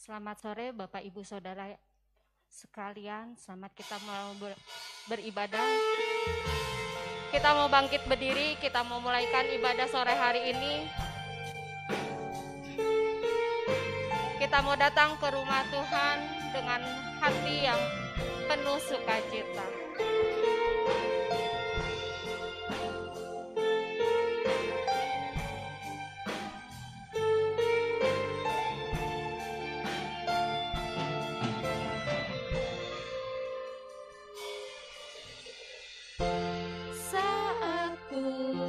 Selamat sore Bapak Ibu Saudara sekalian, selamat kita mau beribadah. Kita mau bangkit berdiri, kita mau mulaikan ibadah sore hari ini. Kita mau datang ke rumah Tuhan dengan hati yang penuh sukacita. Ku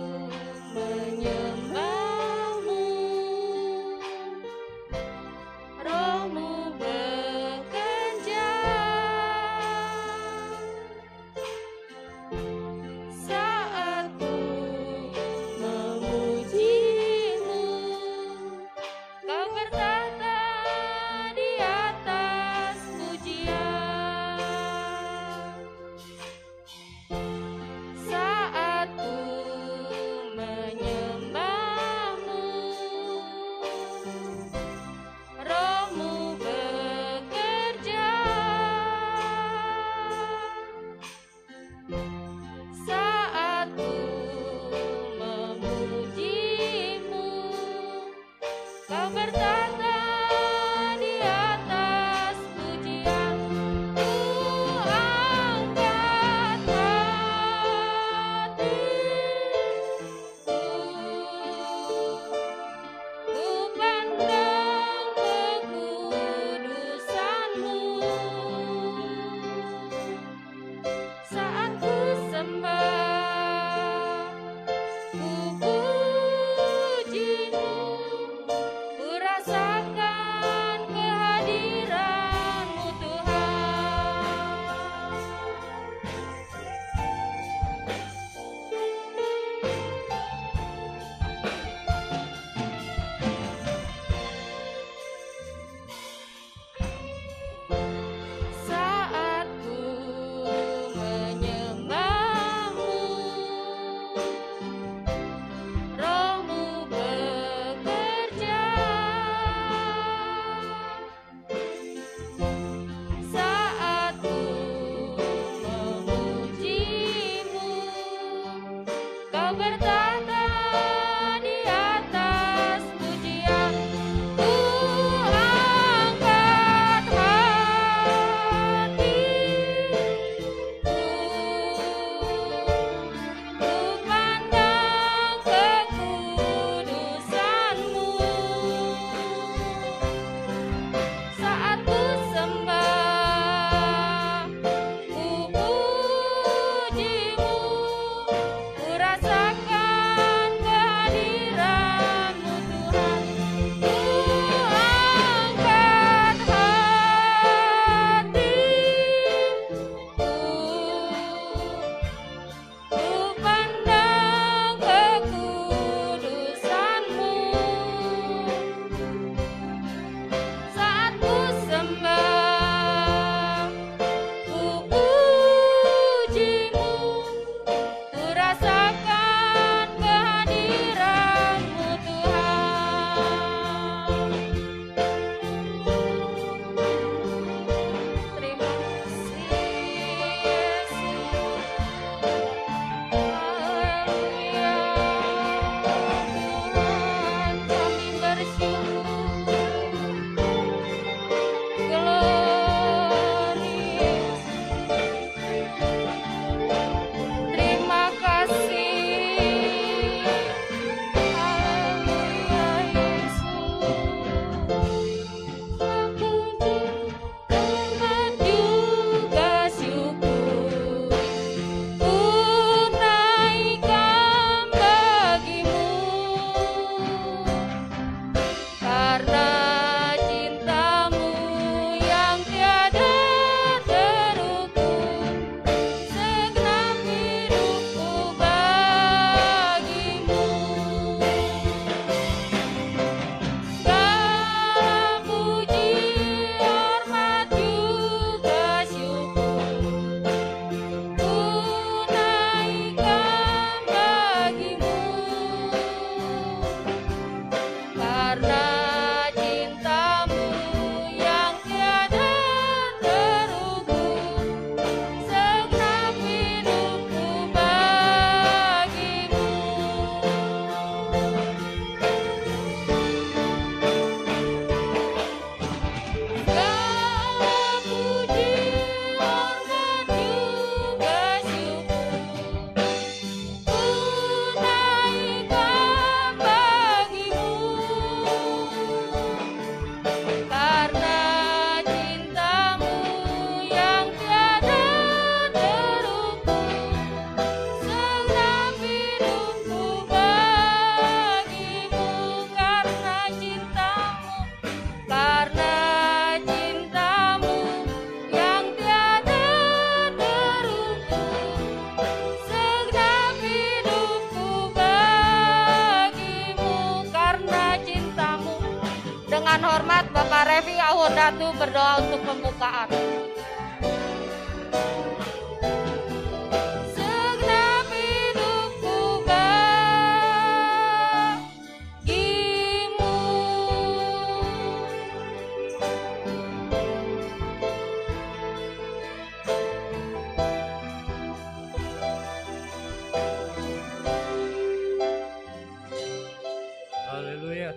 Dengan hormat Bapak Revi Ahondatu berdoa untuk pembukaan.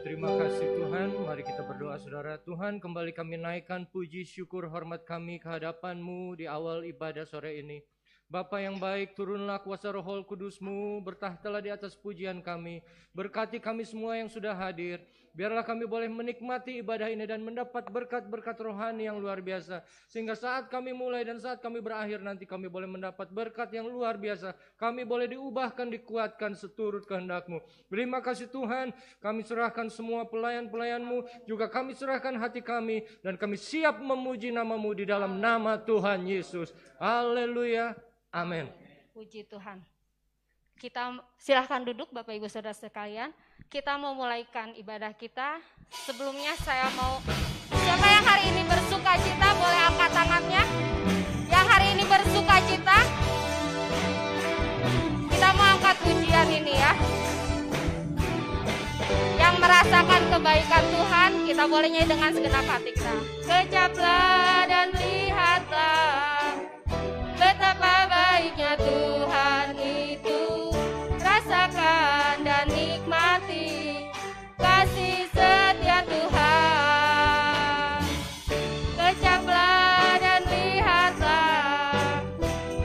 Terima kasih Tuhan. Mari kita berdoa saudara. Tuhan, kembali kami naikkan puji syukur hormat kami ke hadapan-Mu di awal ibadah sore ini. Bapa yang baik, turunlah kuasa Roh Kudus-Mu, bertahtalah di atas pujian kami. Berkati kami semua yang sudah hadir. Biarlah kami boleh menikmati ibadah ini dan mendapat berkat-berkat rohani yang luar biasa. Sehingga saat kami mulai dan saat kami berakhir nanti kami boleh mendapat berkat yang luar biasa. Kami boleh diubahkan, dikuatkan seturut kehendak-Mu. Terima kasih Tuhan, kami serahkan semua pelayan-pelayan-Mu. Juga kami serahkan hati kami dan kami siap memuji nama-Mu di dalam nama Tuhan Yesus. Haleluya. Amin. Puji Tuhan. Kita silahkan duduk Bapak Ibu Saudara sekalian. Kita mau mulaikan ibadah kita. Sebelumnya saya mau, siapa yang hari ini bersuka cita boleh angkat tangannya. Yang hari ini bersuka cita, kita mau angkat pujian ini ya. Yang merasakan kebaikan Tuhan, kita boleh nyanyi dengan segenap hati kita. Kejaplah dan lihatlah betapa baiknya Tuhan itu. Rasakan dan nikmati kasih setia Tuhan. Kejaplah dan lihatlah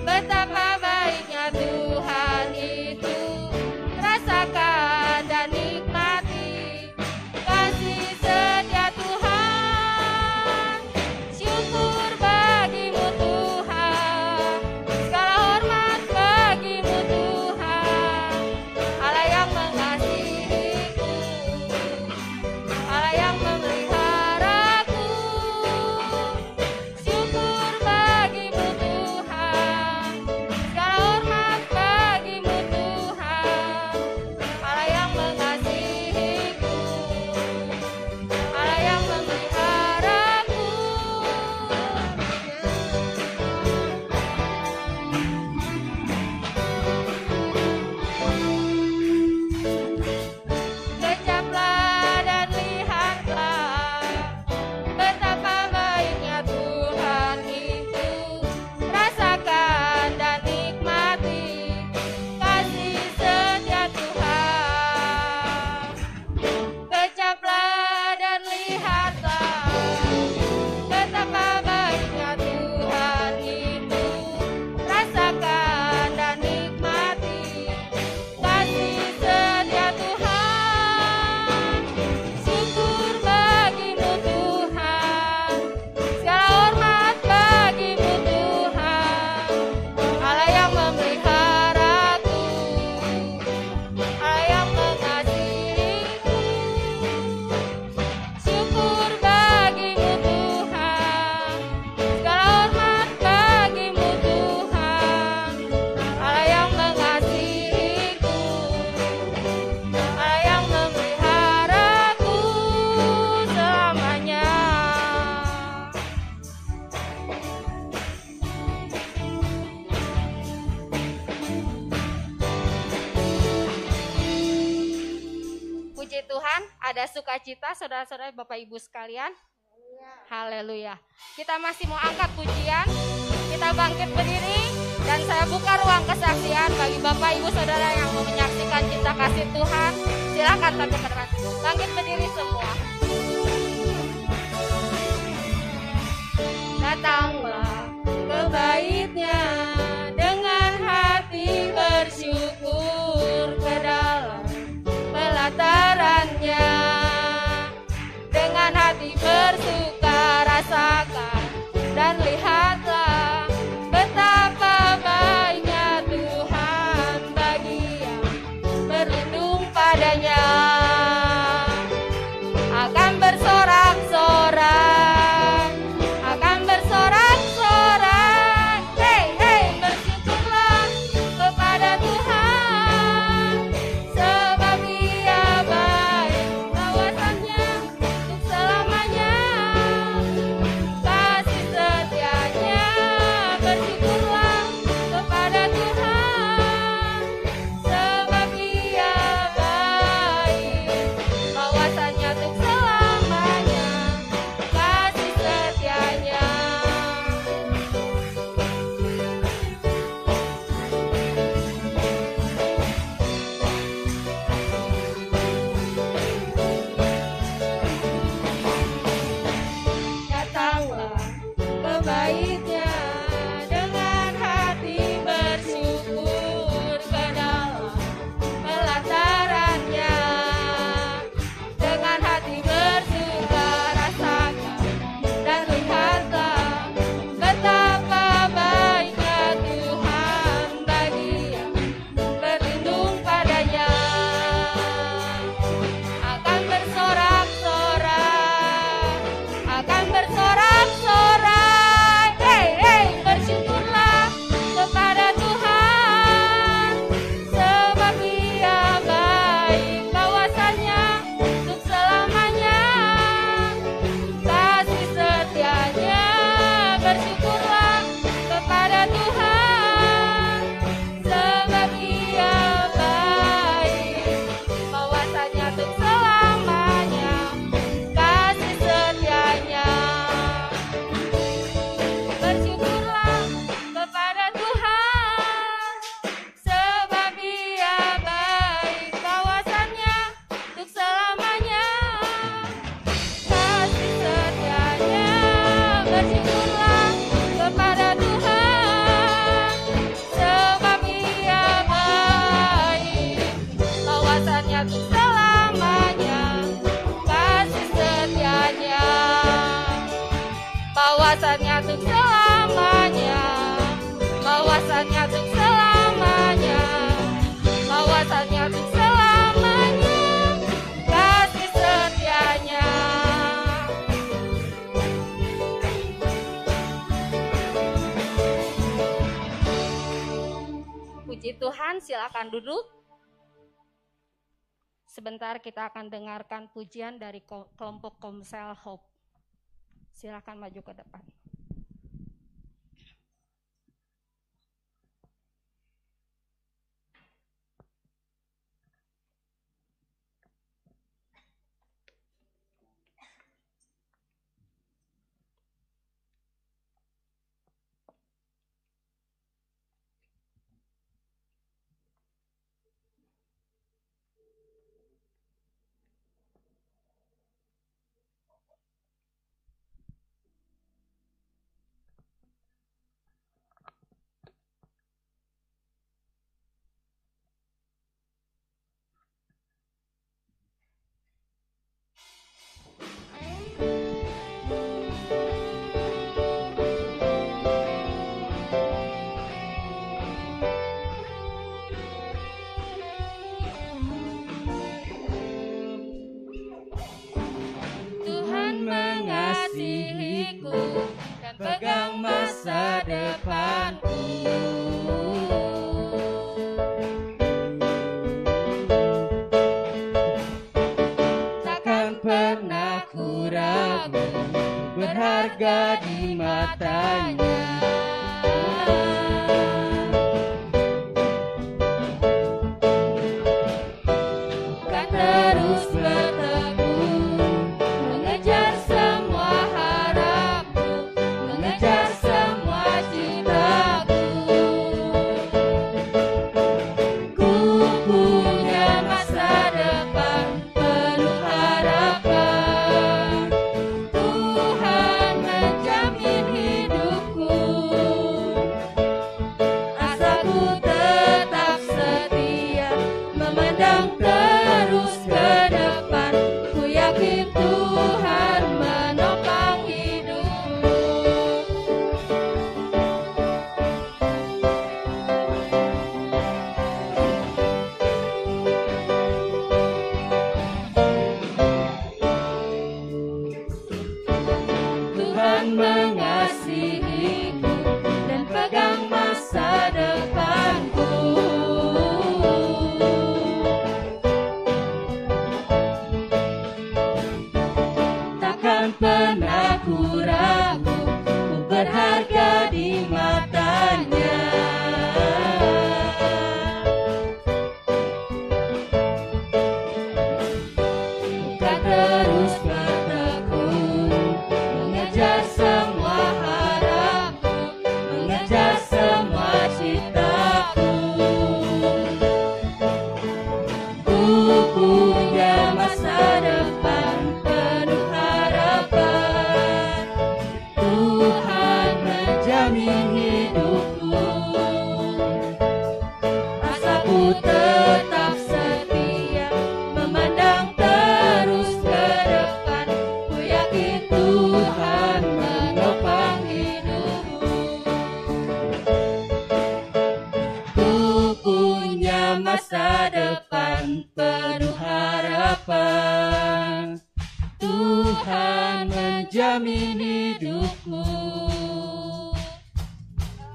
betapa baiknya Tuhan itu. Rasakan dan nikmati kasih setia Tuhan. Syukur bagimu Tuhan, segala hormat bagimu Tuhan. Allah yang mengasihiku, Allah yang memeliharaku. Syukur bagimu Tuhan, segala hormat bagimu Tuhan. Allah yang mengasihiku, Allah yang memeliharaku. Kejaplah dan lihatlah betapa baiknya Tuhan itu. Rasakan dan nikmati kasih setia Tuhan. Kejaplah dan lihatlah betapa baiknya Tuhan itu. Rasakan dan nikmati kasih setia Tuhan. Syukur bagimu Tuhan, segala hormat bagimu Tuhan. Allah yang memeliharaku, Allah yang mengasihiku. Syukur bagimu Tuhan, segala hormat bagimu Tuhan. Allah yang mengasihiku, Allah yang memeliharaku selamanya. Puji Tuhan, ada sukacita saudara-saudara Bapak Ibu sekalian. Haleluya. Kita masih mau angkat pujian. Kita bangkit berdiri dan saya buka ruang kesaksian bagi Bapak Ibu Saudara yang mau menyaksikan cinta kasih Tuhan. Silakan tampil ke depan. Bangkit berdiri semua. Datanglah ke bait-Nya dengan hati bersyukur, ke dalam pelataran-Nya dengan hati bersuka. Rasakan dan lihatlah betapa baiknya Tuhan bagi yang berlindung padanya. Akan bersorak-sorak, akan bersorak-sorak. Hey, hey, bersyukurlah kepada Tuhan, sebab Dia baik, kawasannya untuk selalu. bahwasannya untuk selamanya, bahwasannya untuk selamanya, bahwasannya untuk selamanya, kasih setianya. Puji Tuhan, silakan duduk. Sebentar kita akan dengarkan pujian dari kelompok Komsel Hope. Silakan maju ke depan. pegang masa depanku. Takkan pernah ku ragu, berharga di matanya. Kan terus berteguh, mengejar semua harapku, mengejar semua citaku. Ku punya masa depan penuh harapan, Tuhan menjamin hidupku. Asaku tetap setia, memandang terus ke depan. Ku yakin Tuhan menopang hidupku. Tuhan mengasihiku dan pegang masa depanku. Takkan pernah ku ragu, ku berharga di matanya. Kan terus bertekun, mengejar semua harapku, mengejar semua citaku. Ku punya masa depan penuh harapan, Tuhan menjamin hidupku. Asaku tetap setia, memandang terus ke depan. Ku yakin Tuhan menopang hidupku. Ku punya masa depan penuh harapan, Tuhan menjamin hidupku.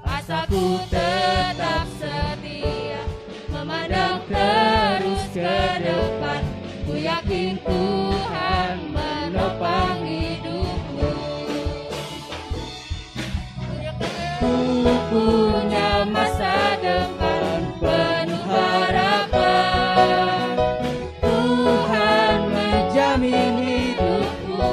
Asaku tetap setia, memandang terus ke depan. Ku yakin Tuhan menopang hidupku. Ku punya masa depan penuh harapan, Tuhan menjamin hidupku.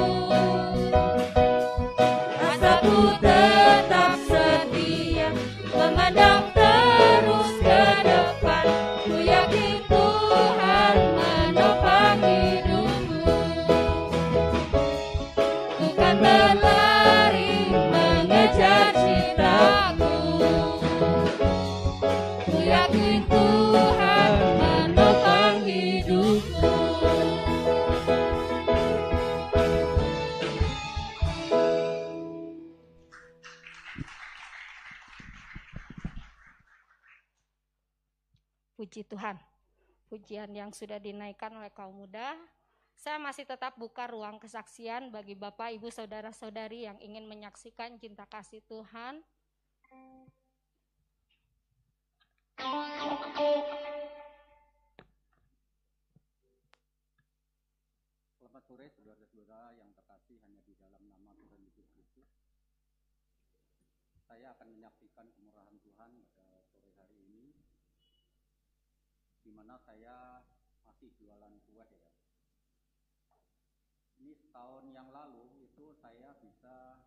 Asaku tetap setia, memandang terus ke depan. Ku yakin Tuhan menopang hidupku. Ku kan berlari mengejar citaku. Ku yakin Tuhan menopang hidupku. Puji Tuhan. Pujian yang sudah dinaikkan oleh kaum muda. Saya masih tetap buka ruang kesaksian bagi Bapak, Ibu, Saudara-saudari yang ingin menyaksikan cinta kasih Tuhan. Selamat sore saudara-saudara yang terkasih hanya di dalam nama Tuhan Yesus Kristus. Saya akan menyaksikan kemurahan Tuhan pada sore hari ini, di mana saya masih jualan kue ya. Ini setahun yang lalu itu saya bisa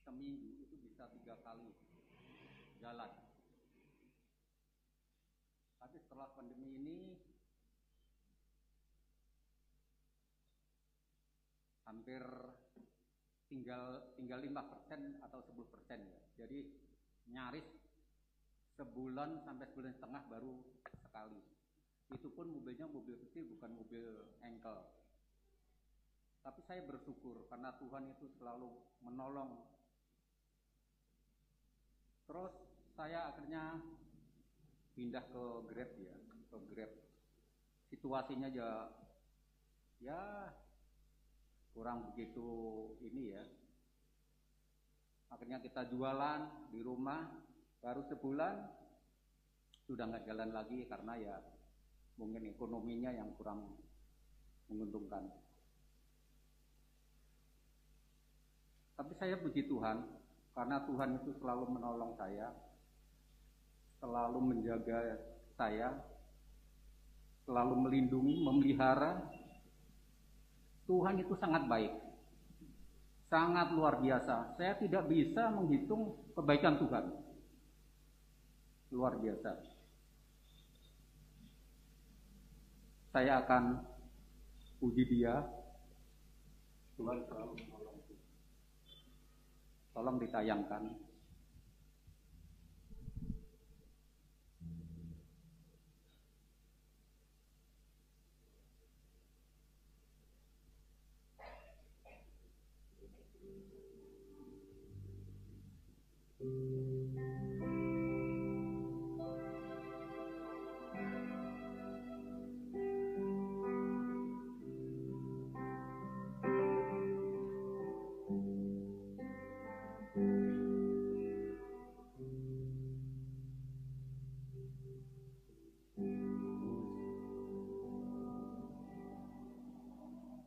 seminggu itu bisa 3 kali jalan. Tapi setelah pandemi ini hampir tinggal 5% atau 10% ya. Jadi nyaris sebulan sampai sebulan setengah baru sekali. Itu pun mobilnya mobil kecil, bukan mobil engkel. Tapi saya bersyukur karena Tuhan itu selalu menolong. Terus saya akhirnya pindah ke Grab ya, ke Grab. Situasinya ya kurang begitu ini ya. Akhirnya kita jualan di rumah, baru sebulan sudah nggak jalan lagi karena ya mungkin ekonominya yang kurang menguntungkan. Tapi saya puji Tuhan karena Tuhan itu selalu menolong saya, selalu menjaga saya, selalu melindungi, memelihara. Tuhan itu sangat baik, sangat luar biasa. Saya tidak bisa menghitung kebaikan Tuhan. Luar biasa. Saya akan puji Dia. Tuhan selalu menolong. Tolong ditayangkan.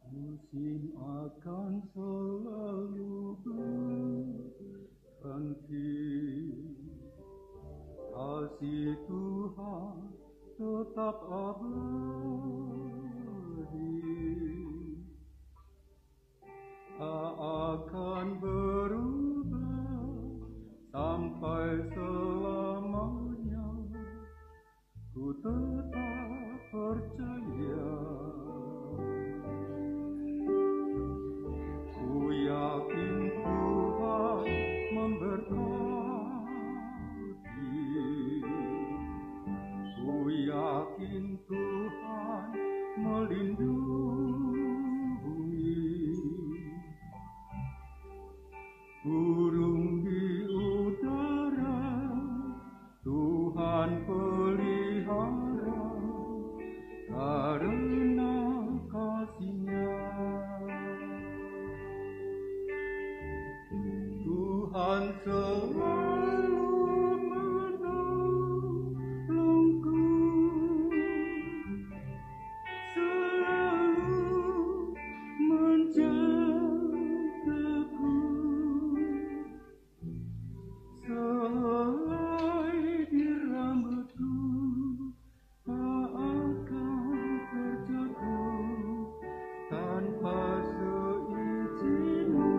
Musim akan selalu berhenti, kasih Tuhan tetap abadi, tak akan berubah sampai selamanya. Ku tetap percaya. Ku yakin Tuhan memberkati. Ku yakin Tuhan melindungi. Burung di udara Tuhan pelihara karena kasih-Nya. Tuhan selalu menolongku, selalu menjagaku, selai di rambutku tak akan terjatuh tanpa seizinmu.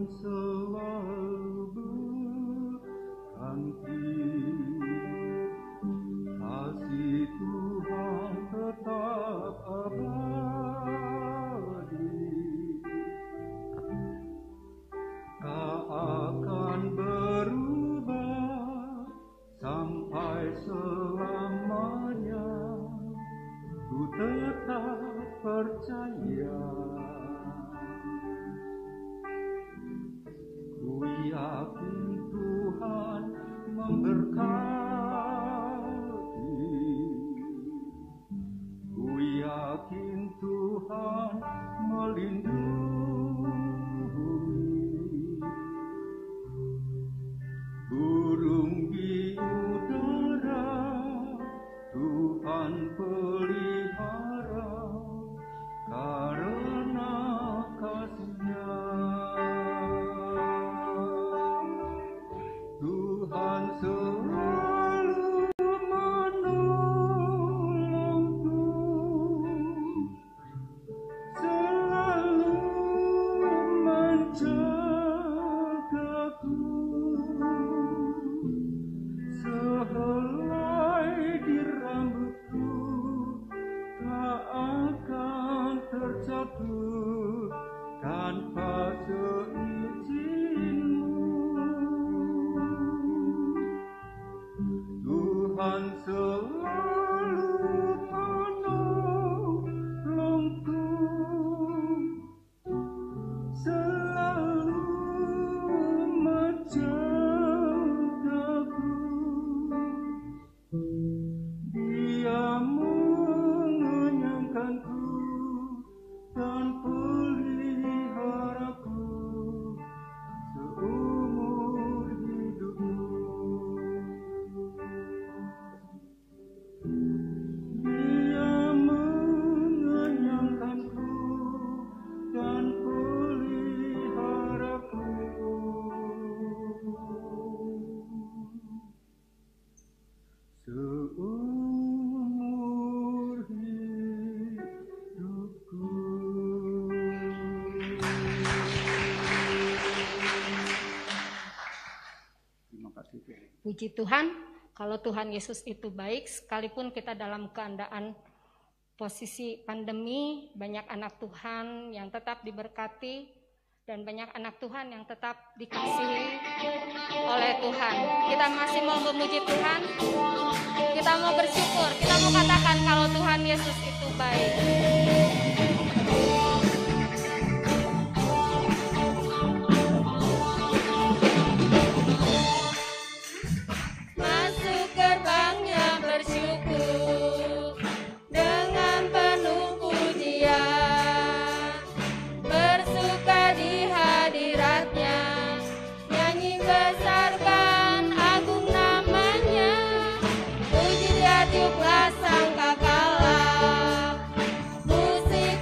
selalu berganti. Kasih Tuhan tetap abadi. Kau akan berubah sampai selamanya. Ku tetap percaya. Ku yakin Tuhan memberkati. Ku yakin Tuhan melindungi. Burung di udara Tuhan pelihara karena kasih-Nya. Tuhan selalu menolongku, selalu menjagaku. Sehelai di rambutku tak akan terjatuh tanpa seizin-Mu. Tuhan selalu menolongku, selalu menjagaku. Dia mengenyangkanku dan peliharaku seumur hidupku. Dia mengenyangkanku dan peliharaku seumur hidupku. Terima kasih. Puji Tuhan, kalau Tuhan Yesus itu baik, sekalipun kita dalam keadaan posisi pandemi, banyak anak Tuhan yang tetap diberkati, dan banyak anak Tuhan yang tetap dikasihi oleh Tuhan. Kita masih mau memuji Tuhan, kita mau bersyukur, kita mau katakan kalau Tuhan Yesus itu baik. Masuk gerbangnya bersyukur dengan penuh pujian, bersuka di hadiratnya, nyanyi besarkan agung namanya, puji dia tiuplah sangkakala, musik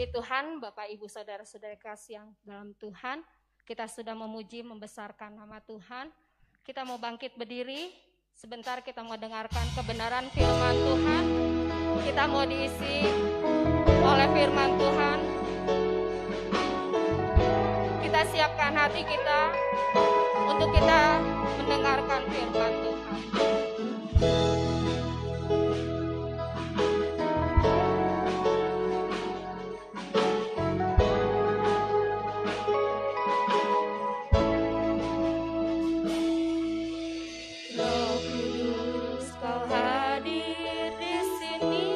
Puji Tuhan, Bapak Ibu Saudara-saudara kasih yang dalam Tuhan, kita sudah memuji membesarkan nama Tuhan. Kita mau bangkit berdiri, sebentar kita mau dengarkan kebenaran firman Tuhan. Kita mau diisi oleh firman Tuhan. Kita siapkan hati kita untuk kita mendengarkan firman Tuhan. Roh Kudus, Kau hadir di sini.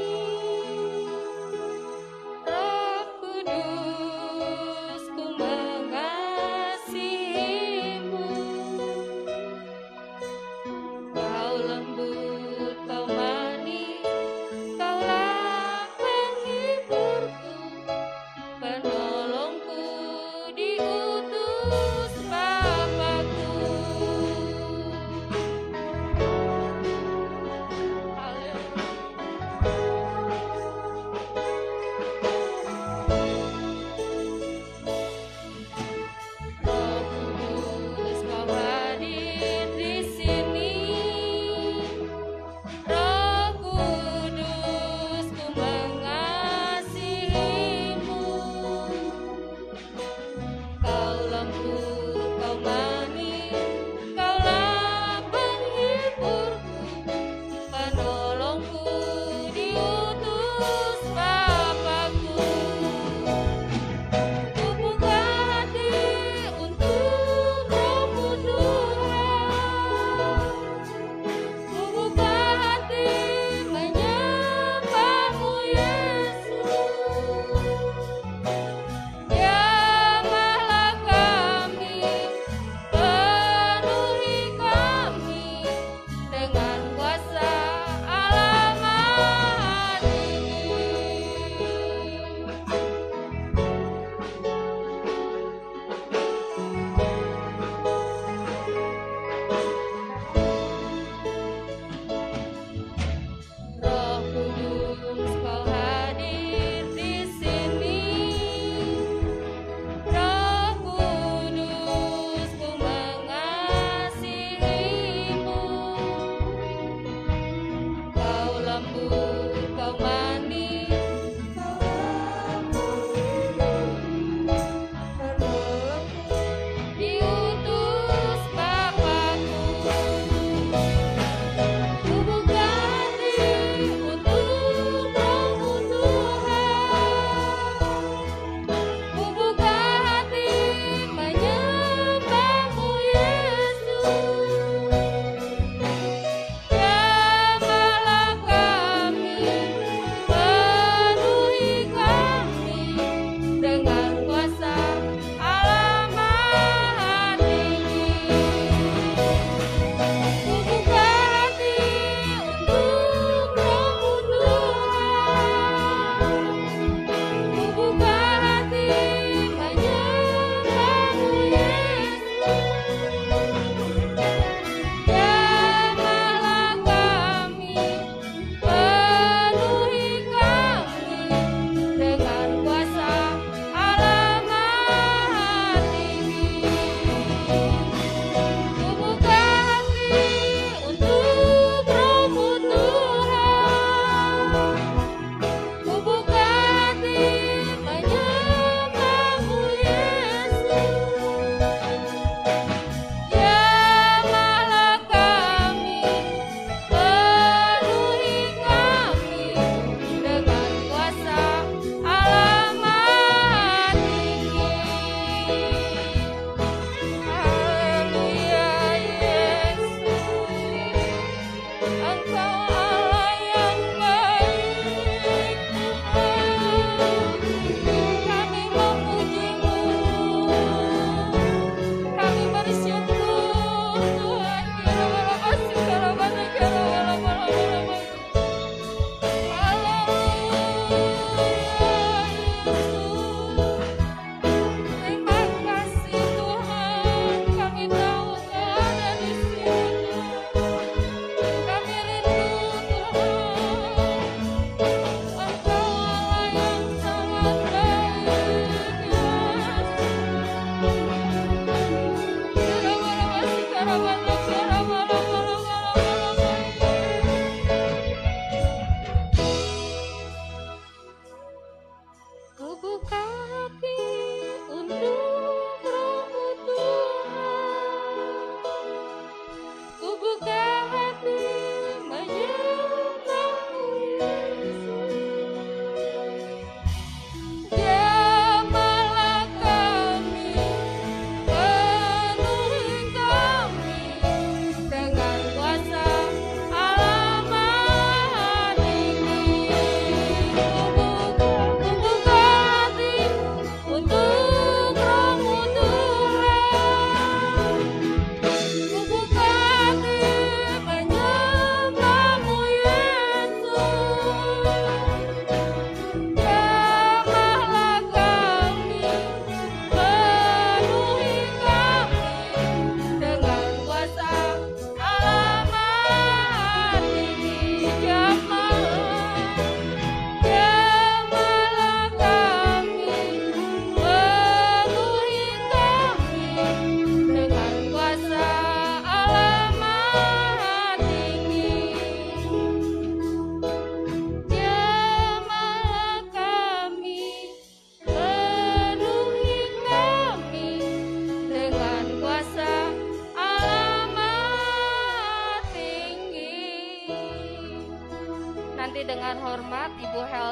Roh Kudus, ku mengasihimu. Kau lembut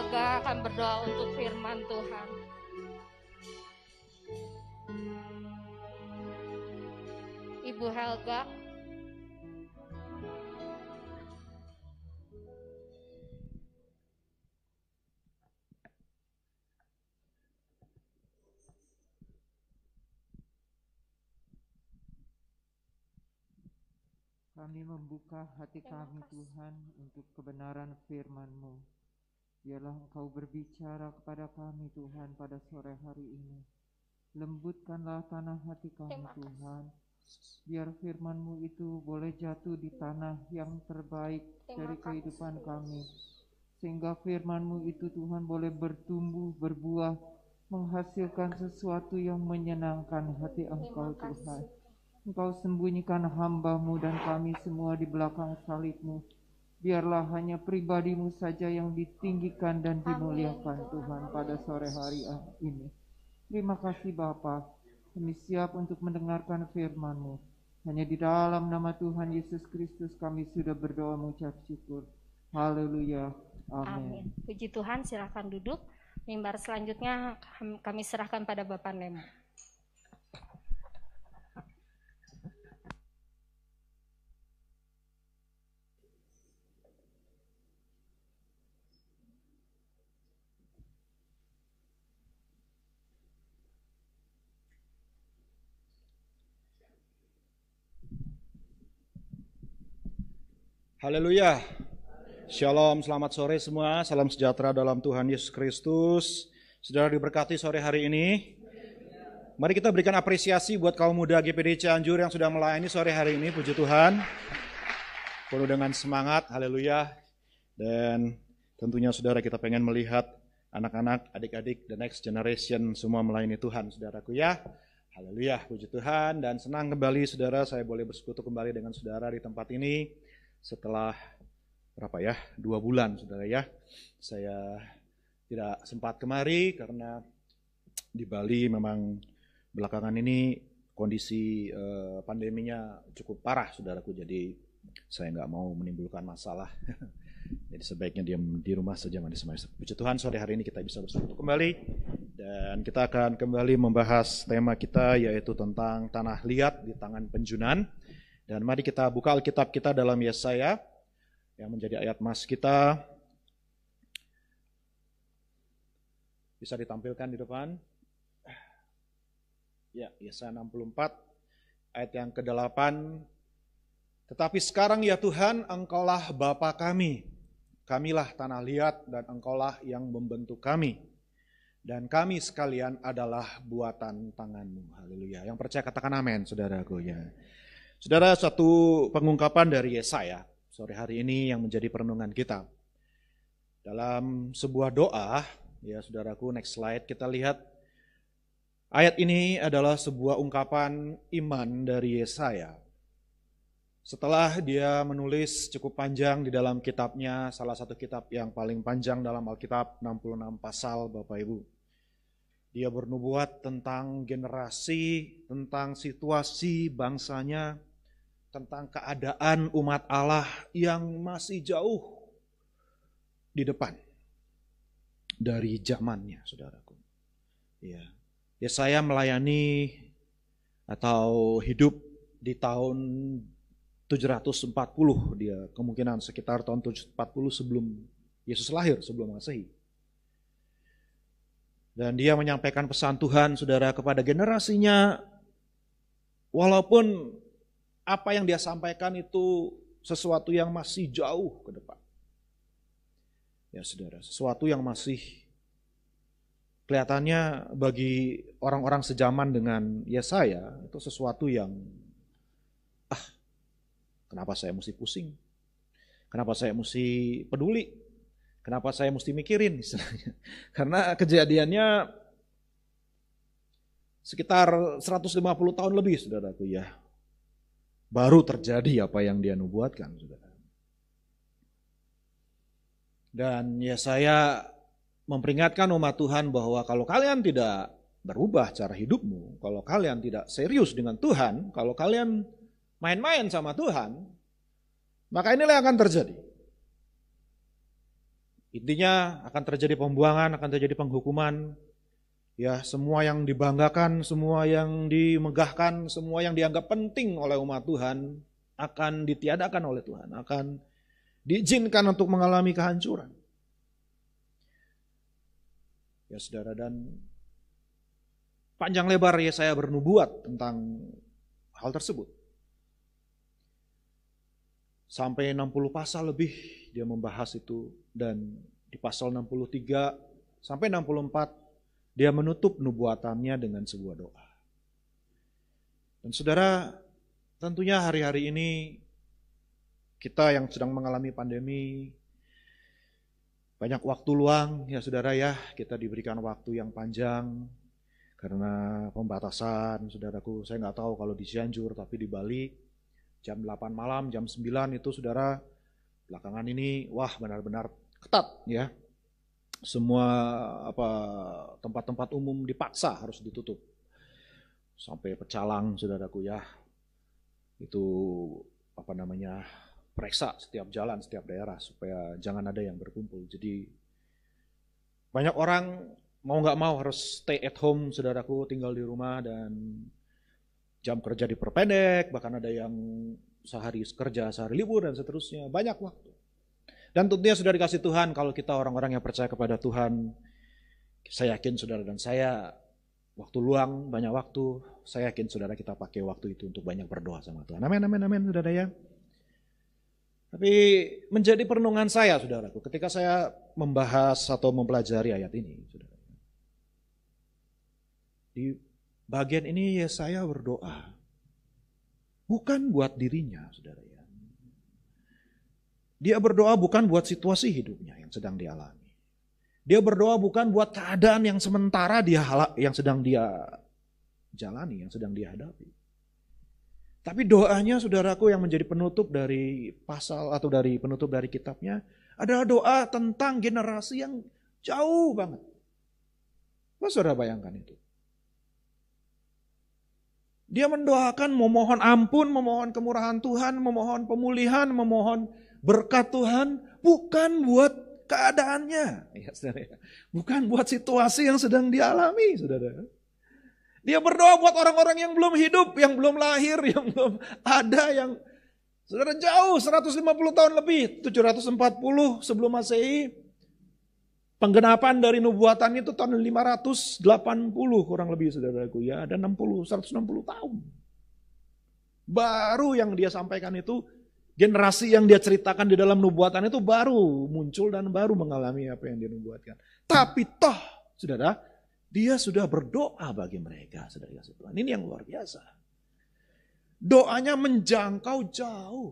Helga akan berdoa untuk firman Tuhan. Ibu Helga. Kami membuka hati kami Tuhan untuk kebenaran firman-Mu. Biarlah Engkau berbicara kepada kami Tuhan pada sore hari ini. Lembutkanlah tanah hati kami Tuhan. Biar firman-Mu itu boleh jatuh di tanah yang terbaik dari kehidupan kami. Sehingga firman-Mu itu Tuhan boleh bertumbuh, berbuah, menghasilkan sesuatu yang menyenangkan hati Engkau Tuhan. Engkau sembunyikan hamba-Mu dan kami semua di belakang salib-Mu. Biarlah hanya pribadi-Mu saja yang ditinggikan dan dimuliakan Tuhan pada sore hari ini. Terima kasih Bapa. Kami siap untuk mendengarkan firman-Mu. Hanya di dalam nama Tuhan Yesus Kristus kami sudah berdoa mengucap syukur. Haleluya. Amin. Puji Tuhan, silakan duduk. Mimbar selanjutnya kami serahkan pada Bapak Nemo. Haleluya. Shalom, selamat sore semua. Salam sejahtera dalam Tuhan Yesus Kristus. Saudara diberkati sore hari ini. Mari kita berikan apresiasi buat kaum muda GPD Cianjur yang sudah melayani sore hari ini. Puji Tuhan. Penuh dengan semangat. Haleluya. Dan tentunya saudara kita pengen melihat anak-anak, adik-adik, the next generation semua melayani Tuhan, saudaraku ya. Haleluya, puji Tuhan. Dan senang kembali saudara, saya boleh bersekutu kembali dengan saudara di tempat ini. Setelah 2 bulan saudara ya, saya tidak sempat kemari karena di Bali memang belakangan ini kondisi pandeminya cukup parah saudaraku, jadi saya nggak mau menimbulkan masalah. Jadi sebaiknya diam di rumah saja manis. Puji Tuhan, sore hari ini kita bisa bersekutu kembali dan kita akan kembali membahas tema kita yaitu tentang tanah liat di tangan penjunan. Dan mari kita buka Alkitab kita dalam Yesaya yang menjadi ayat mas kita. Bisa ditampilkan di depan. Ya, Yesaya 64 ayat yang ke-8. Tetapi sekarang ya Tuhan, Engkaulah Bapa kami. Kamilah tanah liat dan Engkaulah yang membentuk kami. Dan kami sekalian adalah buatan tangan-Mu. Haleluya. Yang percaya katakan amin, saudaraku ya. Saudara, satu pengungkapan dari Yesaya sore hari ini yang menjadi perenungan kita. Dalam sebuah doa, ya saudaraku, next slide, kita lihat ayat ini adalah sebuah ungkapan iman dari Yesaya. Setelah dia menulis cukup panjang di dalam kitabnya, salah satu kitab yang paling panjang dalam Alkitab, 66 pasal Bapak Ibu. Dia bernubuat tentang generasi, tentang situasi bangsanya, tentang keadaan umat Allah yang masih jauh di depan dari zamannya, saudaraku. Ya, Yesaya melayani atau hidup di tahun 740, dia kemungkinan sekitar tahun 740 sebelum Yesus lahir, sebelum Masehi. Dan dia menyampaikan pesan Tuhan, saudara, kepada generasinya, walaupun apa yang dia sampaikan itu sesuatu yang masih jauh ke depan. Ya saudara, sesuatu yang masih kelihatannya bagi orang-orang sejaman dengan Yesaya itu sesuatu yang kenapa saya mesti pusing? Kenapa saya mesti peduli? Kenapa saya mesti mikirin istilahnya? Karena kejadiannya sekitar 150 tahun lebih, saudaraku ya. Baru terjadi apa yang dia nubuatkan, saudara. Dan Yesaya memperingatkan umat Tuhan bahwa kalau kalian tidak berubah cara hidupmu, kalau kalian tidak serius dengan Tuhan, kalau kalian main-main sama Tuhan, maka inilah yang akan terjadi. Intinya akan terjadi pembuangan, akan terjadi penghukuman. Ya, semua yang dibanggakan, semua yang dimegahkan, semua yang dianggap penting oleh umat Tuhan akan ditiadakan oleh Tuhan, akan diizinkan untuk mengalami kehancuran. Ya saudara, dan panjang lebar Yesaya bernubuat tentang hal tersebut. Sampai 60 pasal lebih dia membahas itu, dan di pasal 63 sampai 64 dia menutup nubuatannya dengan sebuah doa. Dan saudara, tentunya hari-hari ini kita yang sedang mengalami pandemi, banyak waktu luang ya saudara ya, kita diberikan waktu yang panjang karena pembatasan. Saudaraku, saya nggak tahu kalau di Cianjur, tapi di Bali jam 8 malam, jam 9 itu saudara, belakangan ini wah benar-benar ketat ya. Semua tempat-tempat umum dipaksa harus ditutup. Sampai Pecalang saudaraku ya. Itu periksa setiap jalan, setiap daerah supaya jangan ada yang berkumpul. Jadi banyak orang mau nggak mau harus stay at home saudaraku, tinggal di rumah, dan jam kerja diperpendek, bahkan ada yang sehari kerja, sehari libur, dan seterusnya. Banyak waktu. Dan tentunya sudah dikasih Tuhan, kalau kita orang-orang yang percaya kepada Tuhan, saya yakin saudara dan saya, waktu luang, banyak waktu, saya yakin saudara kita pakai waktu itu untuk banyak berdoa sama Tuhan. Amin, amin, amin, saudara ya. Tapi menjadi perenungan saya, saudaraku, ketika saya membahas atau mempelajari ayat ini, saudara. Di bagian ini Yesaya berdoa, bukan buat dirinya, saudara ya. Dia berdoa bukan buat situasi hidupnya yang sedang dialami. Dia berdoa bukan buat keadaan yang sementara yang sedang dia jalani, yang sedang dia hadapi. Tapi doanya saudaraku yang menjadi penutup dari pasal atau dari penutup dari kitabnya adalah doa tentang generasi yang jauh banget. Mas saudara bayangkan itu. Dia mendoakan, memohon ampun, memohon kemurahan Tuhan, memohon pemulihan, memohon berkat Tuhan, bukan buat keadaannya, ya, saudara. Bukan buat situasi yang sedang dialami, saudara. Dia berdoa buat orang-orang yang belum hidup, yang belum lahir, yang belum ada, yang saudara jauh 150 tahun lebih, 740 sebelum Masehi. Penggenapan dari nubuatan itu tahun 580 kurang lebih saudaraku ya, ada 160 tahun. Baru yang dia sampaikan itu, generasi yang dia ceritakan di dalam nubuatan itu baru muncul dan baru mengalami apa yang dia nubuatkan. Tapi toh, saudara, dia sudah berdoa bagi mereka, saudara kasih Tuhan. Ini yang luar biasa. Doanya menjangkau jauh.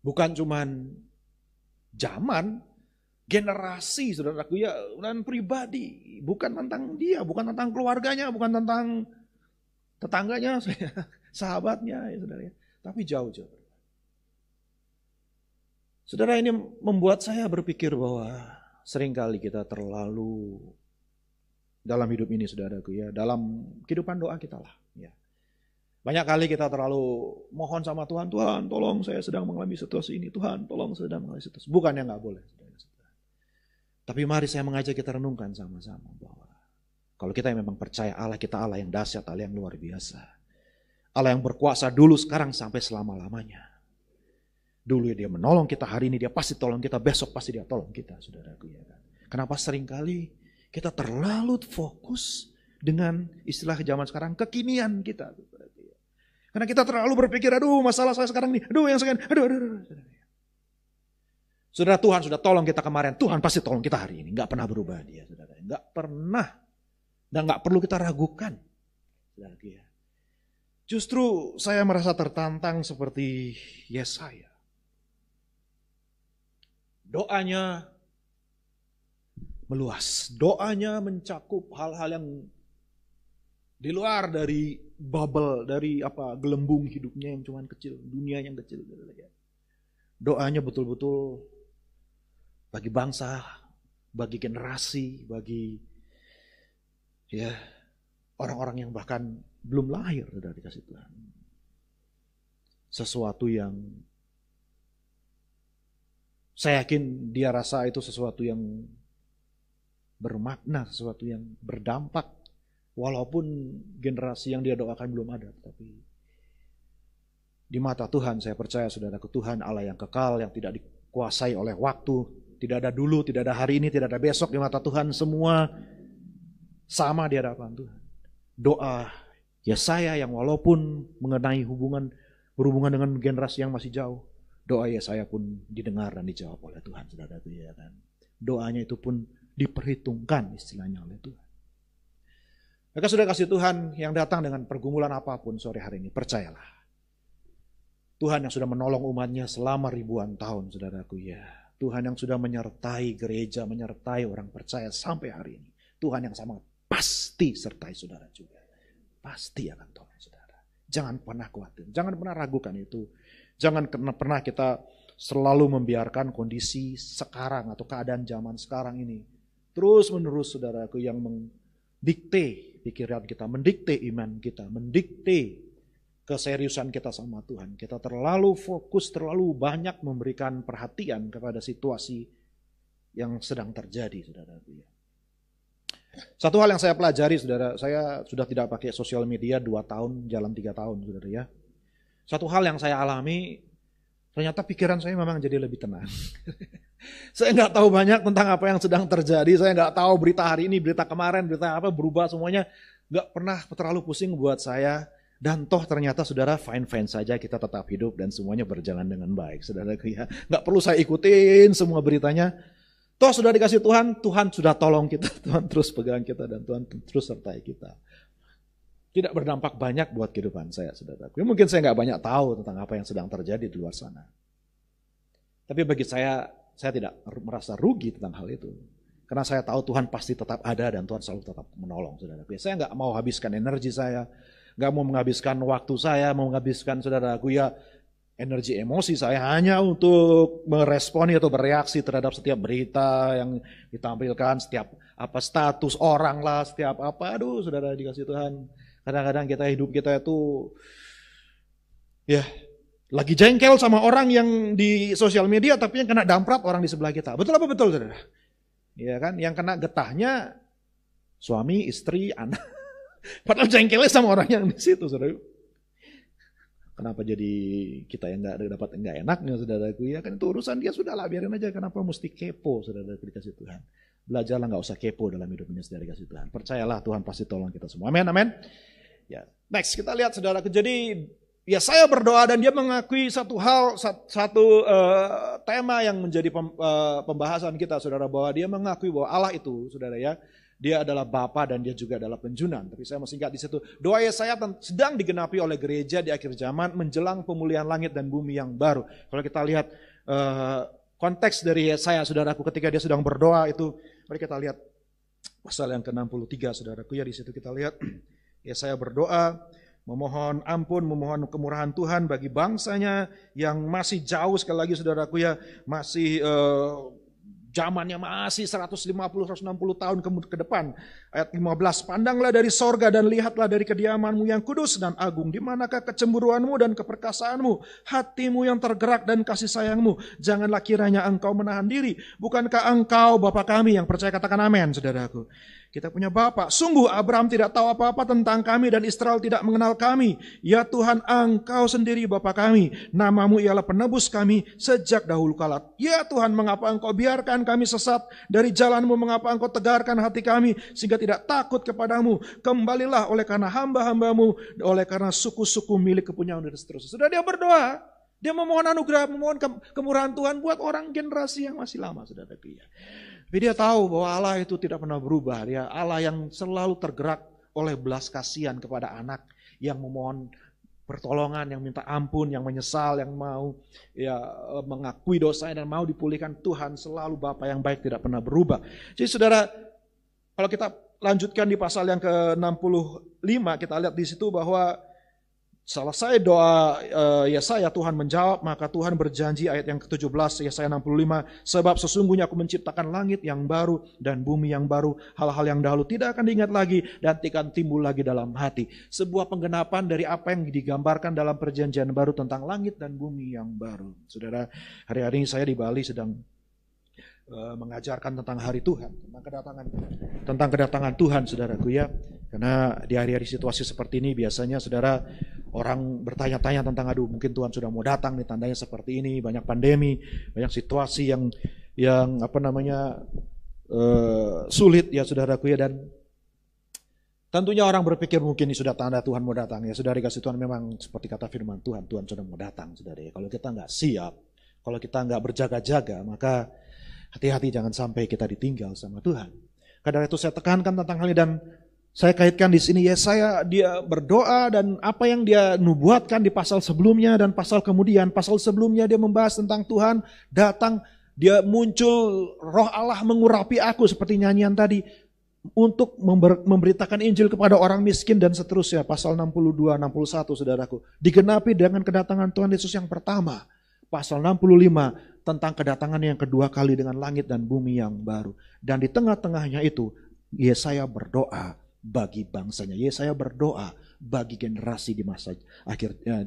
Bukan cuman zaman, generasi, saudaraku ya, dan pribadi. Bukan tentang dia, bukan tentang keluarganya, bukan tentang tetangganya, sahabatnya, ya saudara ya. Tapi jauh-jauh. Saudara, ini membuat saya berpikir bahwa seringkali kita terlalu dalam hidup ini, saudaraku ya, dalam kehidupan doa kita lah. Ya. Banyak kali kita terlalu mohon sama Tuhan, Tuhan tolong saya sedang mengalami situasi ini, Tuhan tolong saya sedang mengalami situasi. Bukan yang nggak boleh. Tapi mari saya mengajak kita renungkan sama-sama bahwa kalau kita memang percaya Allah kita Allah yang dahsyat, Allah yang luar biasa. Allah yang berkuasa dulu, sekarang, sampai selama-lamanya. Dulu dia menolong kita, hari ini dia pasti tolong kita, besok pasti dia tolong kita, saudaraku ya kan. Kenapa seringkali kita terlalu fokus dengan istilah zaman sekarang, kekinian kita. Karena kita terlalu berpikir, aduh masalah saya sekarang nih, aduh yang sekian, aduh. Saudara, Tuhan sudah tolong kita kemarin, Tuhan pasti tolong kita hari ini. Gak pernah berubah dia, saudara. Gak pernah. Dan gak perlu kita ragukan. Saudara ya. Justru saya merasa tertantang seperti Yesaya. Doanya meluas. Doanya mencakup hal-hal yang di luar dari bubble, dari gelembung hidupnya yang cuman kecil, dunia yang kecil. Doanya betul-betul bagi bangsa, bagi generasi, bagi ya orang-orang yang bahkan belum lahir sudah dikasih Tuhan. Sesuatu yang Saya yakin dia rasa itu sesuatu yang bermakna, sesuatu yang berdampak. Walaupun generasi yang dia doakan belum ada. Tapi di mata Tuhan saya percaya saudaraku, Tuhan Allah yang kekal, yang tidak dikuasai oleh waktu. Tidak ada dulu, tidak ada hari ini, tidak ada besok. Di mata Tuhan semua sama di hadapan Tuhan. Doa Yesaya yang walaupun mengenai berhubungan dengan generasi yang masih jauh, doa Yesaya pun didengar dan dijawab oleh Tuhan, saudara, ya kan? Doanya itu pun diperhitungkan istilahnya oleh Tuhan. Maka sudah kasih Tuhan yang datang dengan pergumulan apapun sore hari ini, percayalah. Tuhan yang sudah menolong umatnya selama ribuan tahun, saudaraku ya. Tuhan yang sudah menyertai gereja, menyertai orang percaya sampai hari ini. Tuhan yang sama pasti sertai saudara juga. Pasti akan tolong saudara. Jangan pernah khawatir, jangan pernah ragukan itu. Jangan pernah kita selalu membiarkan kondisi sekarang atau keadaan zaman sekarang ini terus menerus saudaraku yang mendikte pikiran kita, mendikte iman kita, mendikte keseriusan kita sama Tuhan. Kita terlalu fokus, terlalu banyak memberikan perhatian kepada situasi yang sedang terjadi, saudaraku. Satu hal yang saya pelajari, saudara, saya sudah tidak pakai sosial media 2 tahun, jalan 3 tahun, saudara ya. Satu hal yang saya alami, ternyata pikiran saya memang jadi lebih tenang. Saya nggak tahu banyak tentang apa yang sedang terjadi, saya nggak tahu berita hari ini, berita kemarin, berita apa, berubah semuanya. Nggak pernah terlalu pusing buat saya. Dan toh ternyata saudara fine-fine saja, kita tetap hidup dan semuanya berjalan dengan baik. Saudara ya, nggak perlu saya ikutin semua beritanya. Toh sudah dikasih Tuhan, Tuhan sudah tolong kita, Tuhan terus pegang kita dan Tuhan terus sertai kita. Tidak berdampak banyak buat kehidupan saya, saudara. Mungkin saya nggak banyak tahu tentang apa yang sedang terjadi di luar sana. Tapi bagi saya tidak merasa rugi tentang hal itu. Karena saya tahu Tuhan pasti tetap ada dan Tuhan selalu tetap menolong, saudara. Saya nggak mau habiskan energi saya, gak mau menghabiskan waktu saya, mau menghabiskan saudaraku ya energi emosi saya hanya untuk meresponi atau bereaksi terhadap setiap berita yang ditampilkan, setiap apa status orang lah, setiap apa, aduh saudara dikasih Tuhan. Kadang-kadang hidup kita itu ya lagi jengkel sama orang yang di sosial media tapi yang kena damprat orang di sebelah kita. Betul apa betul saudara? Ya kan, yang kena getahnya suami, istri, anak. Padahal jengkelnya sama orang yang di situ, saudara. Kenapa jadi kita yang nggak enaknya, saudaraku? Ya kan itu urusan dia, sudahlah biarin aja. Kenapa mesti kepo, saudara, dikasih Tuhan? Belajarlah nggak usah kepo dalam hidupnya, saudara, dikasih Tuhan. Percayalah Tuhan pasti tolong kita semua. Amin, amin. Ya, next kita lihat, saudaraku. Jadi ya saya berdoa dan dia mengakui satu tema yang menjadi pembahasan kita, saudara, bahwa dia mengakui bahwa Allah itu, saudara ya, dia adalah Bapa dan dia juga adalah penjunan. Tapi saya mau singkat di situ. Doa Yesaya sedang digenapi oleh gereja di akhir zaman menjelang pemulihan langit dan bumi yang baru. Kalau kita lihat konteks dari Yesaya, saudaraku, ketika dia sedang berdoa itu, mari kita lihat pasal yang ke-63, saudaraku ya, di situ kita lihat Yesaya berdoa, memohon ampun, memohon kemurahan Tuhan bagi bangsanya yang masih jauh, sekali lagi saudaraku ya, masih zamannya masih 150-160 tahun ke depan. Ayat 15, pandanglah dari sorga dan lihatlah dari kediamanmu yang kudus dan agung. Di manakah kecemburuanmu dan keperkasaanmu, hatimu yang tergerak dan kasih sayangmu. Janganlah kiranya engkau menahan diri. Bukankah engkau Bapa kami yang percaya, katakan amin, saudaraku. Kita punya Bapa. Sungguh Abraham tidak tahu apa-apa tentang kami dan Israel tidak mengenal kami. Ya Tuhan, engkau sendiri Bapa kami. Namamu ialah penebus kami sejak dahulu kala. Ya Tuhan, mengapa engkau biarkan kami sesat dari jalanmu? Mengapa engkau tegarkan hati kami sehingga tidak takut kepadamu? Kembalilah oleh karena hamba-hambamu, oleh karena suku-suku milik kepunyaan dan seterusnya. Sudah dia berdoa. Dia memohon anugerah, memohon kemurahan Tuhan buat orang generasi yang masih lama, saudara. Tapi dia tahu bahwa Allah itu tidak pernah berubah. Dia Allah yang selalu tergerak oleh belas kasihan kepada anak yang memohon pertolongan, yang minta ampun, yang menyesal, yang mau ya mengakui dosanya dan mau dipulihkan. Tuhan selalu Bapa yang baik, tidak pernah berubah. Jadi saudara, kalau kita lanjutkan di pasal yang ke-65, kita lihat di situ bahwa Selesai doa Yesaya, Tuhan menjawab, maka Tuhan berjanji ayat yang ke-17 Yesaya 65, sebab sesungguhnya aku menciptakan langit yang baru dan bumi yang baru, hal-hal yang dahulu tidak akan diingat lagi dan tidak akan timbul lagi dalam hati. Sebuah penggenapan dari apa yang digambarkan dalam perjanjian baru tentang langit dan bumi yang baru. Saudara, hari-hari ini saya di Bali sedang mengajarkan tentang hari Tuhan, tentang kedatangan Tuhan, saudaraku ya. Karena di hari-hari situasi seperti ini biasanya saudara orang bertanya-tanya tentang aduh mungkin Tuhan sudah mau datang nih, tandanya seperti ini, banyak pandemi, banyak situasi yang sulit ya saudaraku ya, dan tentunya orang berpikir mungkin ini sudah tanda Tuhan mau datang ya. Saudara kasih Tuhan, memang seperti kata firman Tuhan, Tuhan sudah mau datang saudara ya. Kalau kita nggak siap, kalau kita nggak berjaga-jaga, maka hati-hati jangan sampai kita ditinggal sama Tuhan. Karena itu saya tekankan tentang hal ini dan saya kaitkan di sini Yesaya, dia berdoa dan apa yang dia nubuatkan di pasal sebelumnya dan pasal kemudian. Pasal sebelumnya dia membahas tentang Tuhan datang, dia muncul, roh Allah mengurapi aku seperti nyanyian tadi untuk memberitakan Injil kepada orang miskin dan seterusnya. Pasal 62, 61 saudaraku. Digenapi dengan kedatangan Tuhan Yesus yang pertama. Pasal 65 tentang kedatangan yang kedua kali dengan langit dan bumi yang baru. Dan di tengah-tengahnya itu Yesaya berdoa bagi bangsanya. Yesaya berdoa bagi generasi di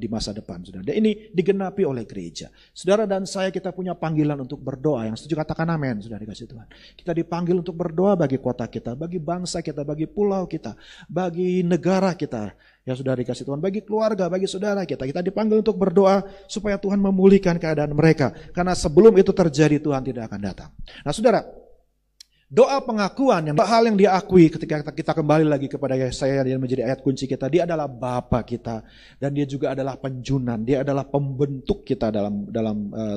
masa depan. Saudara. Dan ini digenapi oleh gereja. Saudara dan saya kita punya panggilan untuk berdoa. Yang setuju katakan amin. Saudara dikasih Tuhan. Kita dipanggil untuk berdoa bagi kota kita, bagi bangsa kita, bagi pulau kita, bagi negara kita. Ya saudara dikasih Tuhan, bagi keluarga, bagi saudara kita. Kita dipanggil untuk berdoa supaya Tuhan memulihkan keadaan mereka. Karena sebelum itu terjadi Tuhan tidak akan datang. Nah saudara, doa pengakuan, hal yang dia akui ketika kita kembali lagi kepada Yesaya yang menjadi ayat kunci kita. Dia adalah Bapa kita dan dia juga adalah penjunan. Dia adalah pembentuk kita dalam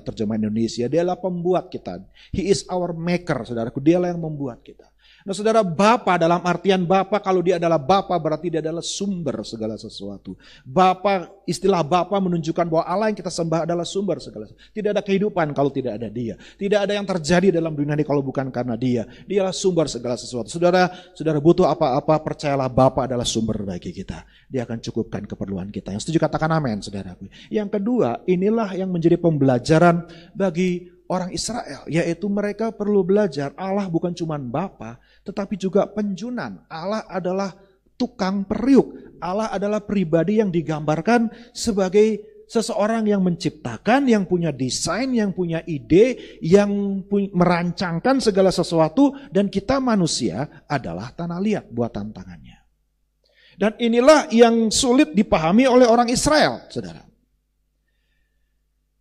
terjemahan Indonesia. Dia adalah pembuat kita. He is our maker, saudaraku. Dialah yang membuat kita. Nah saudara, Bapa dalam artian Bapa, kalau dia adalah Bapa berarti dia adalah sumber segala sesuatu. Bapa, istilah Bapa menunjukkan bahwa Allah yang kita sembah adalah sumber segala sesuatu. Tidak ada kehidupan kalau tidak ada dia. Tidak ada yang terjadi dalam dunia ini kalau bukan karena dia. Dialah sumber segala sesuatu. Saudara butuh apa-apa, percayalah Bapa adalah sumber bagi kita. Dia akan cukupkan keperluan kita. Yang setuju katakan amin, saudaraku. Yang kedua, inilah yang menjadi pembelajaran bagi orang Israel, yaitu mereka perlu belajar Allah bukan cuma Bapa, tetapi juga penjunan. Allah adalah tukang periuk. Allah adalah pribadi yang digambarkan sebagai seseorang yang menciptakan, yang punya desain, yang punya ide, yang merancangkan segala sesuatu, dan kita manusia adalah tanah liat buatan tangannya. Dan inilah yang sulit dipahami oleh orang Israel, saudara.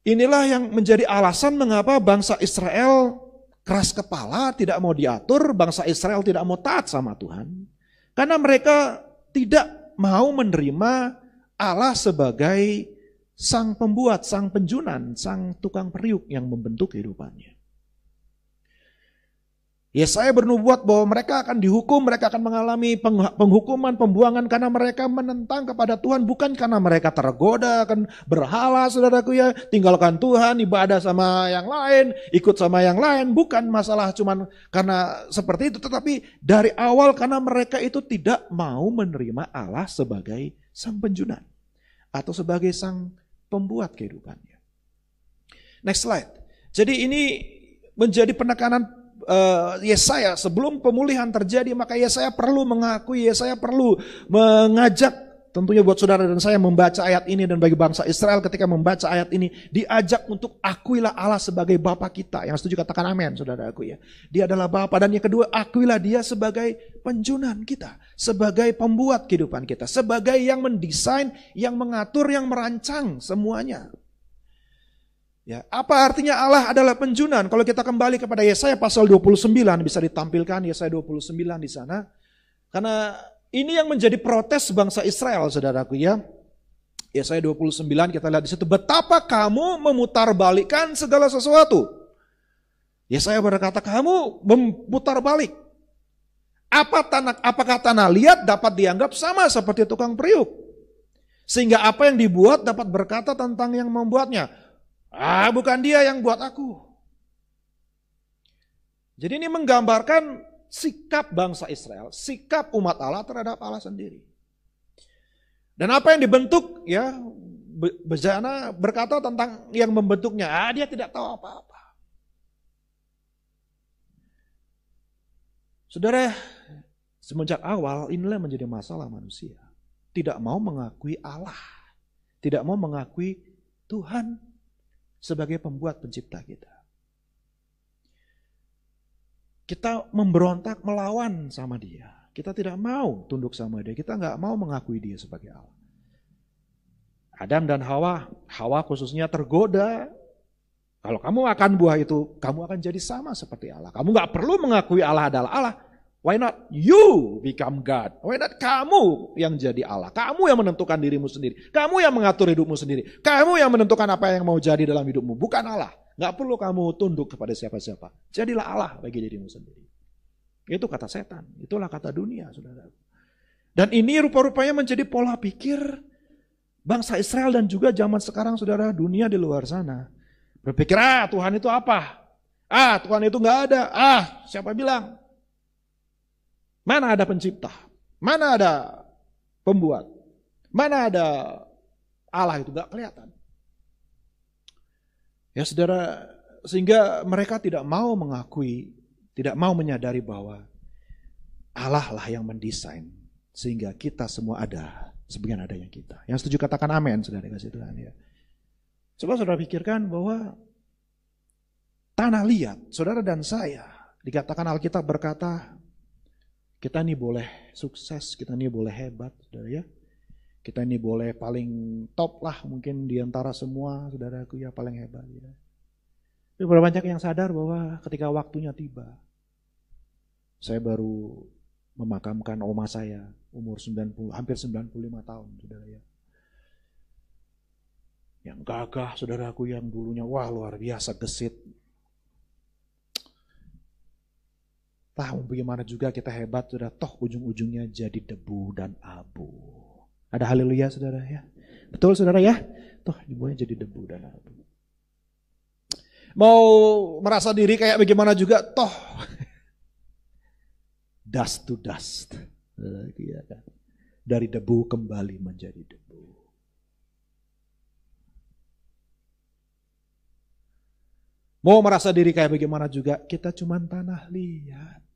Inilah yang menjadi alasan mengapa bangsa Israel keras kepala, tidak mau diatur, bangsa Israel tidak mau taat sama Tuhan. Karena mereka tidak mau menerima Allah sebagai sang pembuat, sang penjunan, sang tukang periuk yang membentuk kehidupannya. Yesaya bernubuat bahwa mereka akan dihukum, mereka akan mengalami penghukuman, pembuangan karena mereka menentang kepada Tuhan, bukan karena mereka tergoda akan berhala, saudaraku ya, tinggalkan Tuhan, ibadah sama yang lain, ikut sama yang lain, bukan masalah cuman karena seperti itu, tetapi dari awal karena mereka itu tidak mau menerima Allah sebagai sang penjunan atau sebagai sang pembuat kehidupannya. Next slide. Jadi ini menjadi penekanan Yesaya sebelum pemulihan terjadi, maka Yesaya perlu mengakui, Yesaya perlu mengajak tentunya buat saudara dan saya membaca ayat ini, dan bagi bangsa Israel ketika membaca ayat ini diajak untuk akuilah Allah sebagai Bapa kita. Yang setuju katakan amin, saudaraku ya. Dia adalah Bapa, dan yang kedua akuilah dia sebagai penjunan kita, sebagai pembuat kehidupan kita, sebagai yang mendesain, yang mengatur, yang merancang semuanya. Ya, apa artinya Allah adalah penjunan? Kalau kita kembali kepada Yesaya pasal 29, bisa ditampilkan Yesaya 29 di sana. Karena ini yang menjadi protes bangsa Israel, saudaraku ya. Yesaya 29 kita lihat di situ, betapa kamu memutarbalikkan segala sesuatu. Yesaya berkata, kamu memutar balik. Apakah tanah liat dapat dianggap sama seperti tukang periuk? Sehingga apa yang dibuat dapat berkata tentang yang membuatnya, bukan dia yang buat aku. Jadi ini menggambarkan sikap bangsa Israel, sikap umat Allah terhadap Allah sendiri. Dan apa yang dibentuk, ya, bejana berkata tentang yang membentuknya, dia tidak tahu apa-apa. Saudara, semenjak awal inilah menjadi masalah manusia. Tidak mau mengakui Allah. Tidak mau mengakui Tuhan sebagai pembuat pencipta kita. Kita memberontak melawan sama dia. Kita tidak mau tunduk sama dia. Kita nggak mau mengakui dia sebagai Allah. Adam dan Hawa khususnya tergoda. Kalau kamu makan buah itu, kamu akan jadi sama seperti Allah. Kamu nggak perlu mengakui Allah adalah Allah. Why not you become God? Why not kamu yang jadi Allah? Kamu yang menentukan dirimu sendiri. Kamu yang mengatur hidupmu sendiri. Kamu yang menentukan apa yang mau jadi dalam hidupmu. Bukan Allah. Nggak perlu kamu tunduk kepada siapa-siapa. Jadilah Allah bagi dirimu sendiri. Itu kata setan. Itulah kata dunia, saudara. Dan ini rupa-rupanya menjadi pola pikir bangsa Israel dan juga zaman sekarang, saudara, dunia di luar sana. Berpikir, Tuhan itu apa? Tuhan itu nggak ada. Siapa bilang? Mana ada pencipta? Mana ada pembuat? Mana ada Allah itu? Nggak kelihatan. Ya saudara, sehingga mereka tidak mau mengakui, tidak mau menyadari bahwa Allah lah yang mendesain. Sehingga kita semua ada, sebagian adanya kita. Yang setuju katakan amin, saudara kasih Tuhan. Ya. Coba saudara pikirkan bahwa tanah liat, saudara dan saya, dikatakan Alkitab berkata, kita ini boleh sukses, kita ini boleh hebat, saudara ya. Kita ini boleh paling top lah mungkin di antara semua, saudaraku ya paling hebat. Ya. Tapi berapa banyak yang sadar bahwa ketika waktunya tiba, saya baru memakamkan oma saya, umur hampir 95 tahun, saudara ya. Yang gagah, saudaraku yang dulunya, wah luar biasa gesit. Bagaimana juga kita hebat, saudara, toh ujung-ujungnya jadi debu dan abu. Ada haleluya saudara ya. Betul saudara ya. Toh dibuatnya jadi debu dan abu. Mau merasa diri kayak bagaimana juga toh. Dust to dust. Dari debu kembali menjadi debu. Mau merasa diri kayak bagaimana juga, kita cuma tanah liat.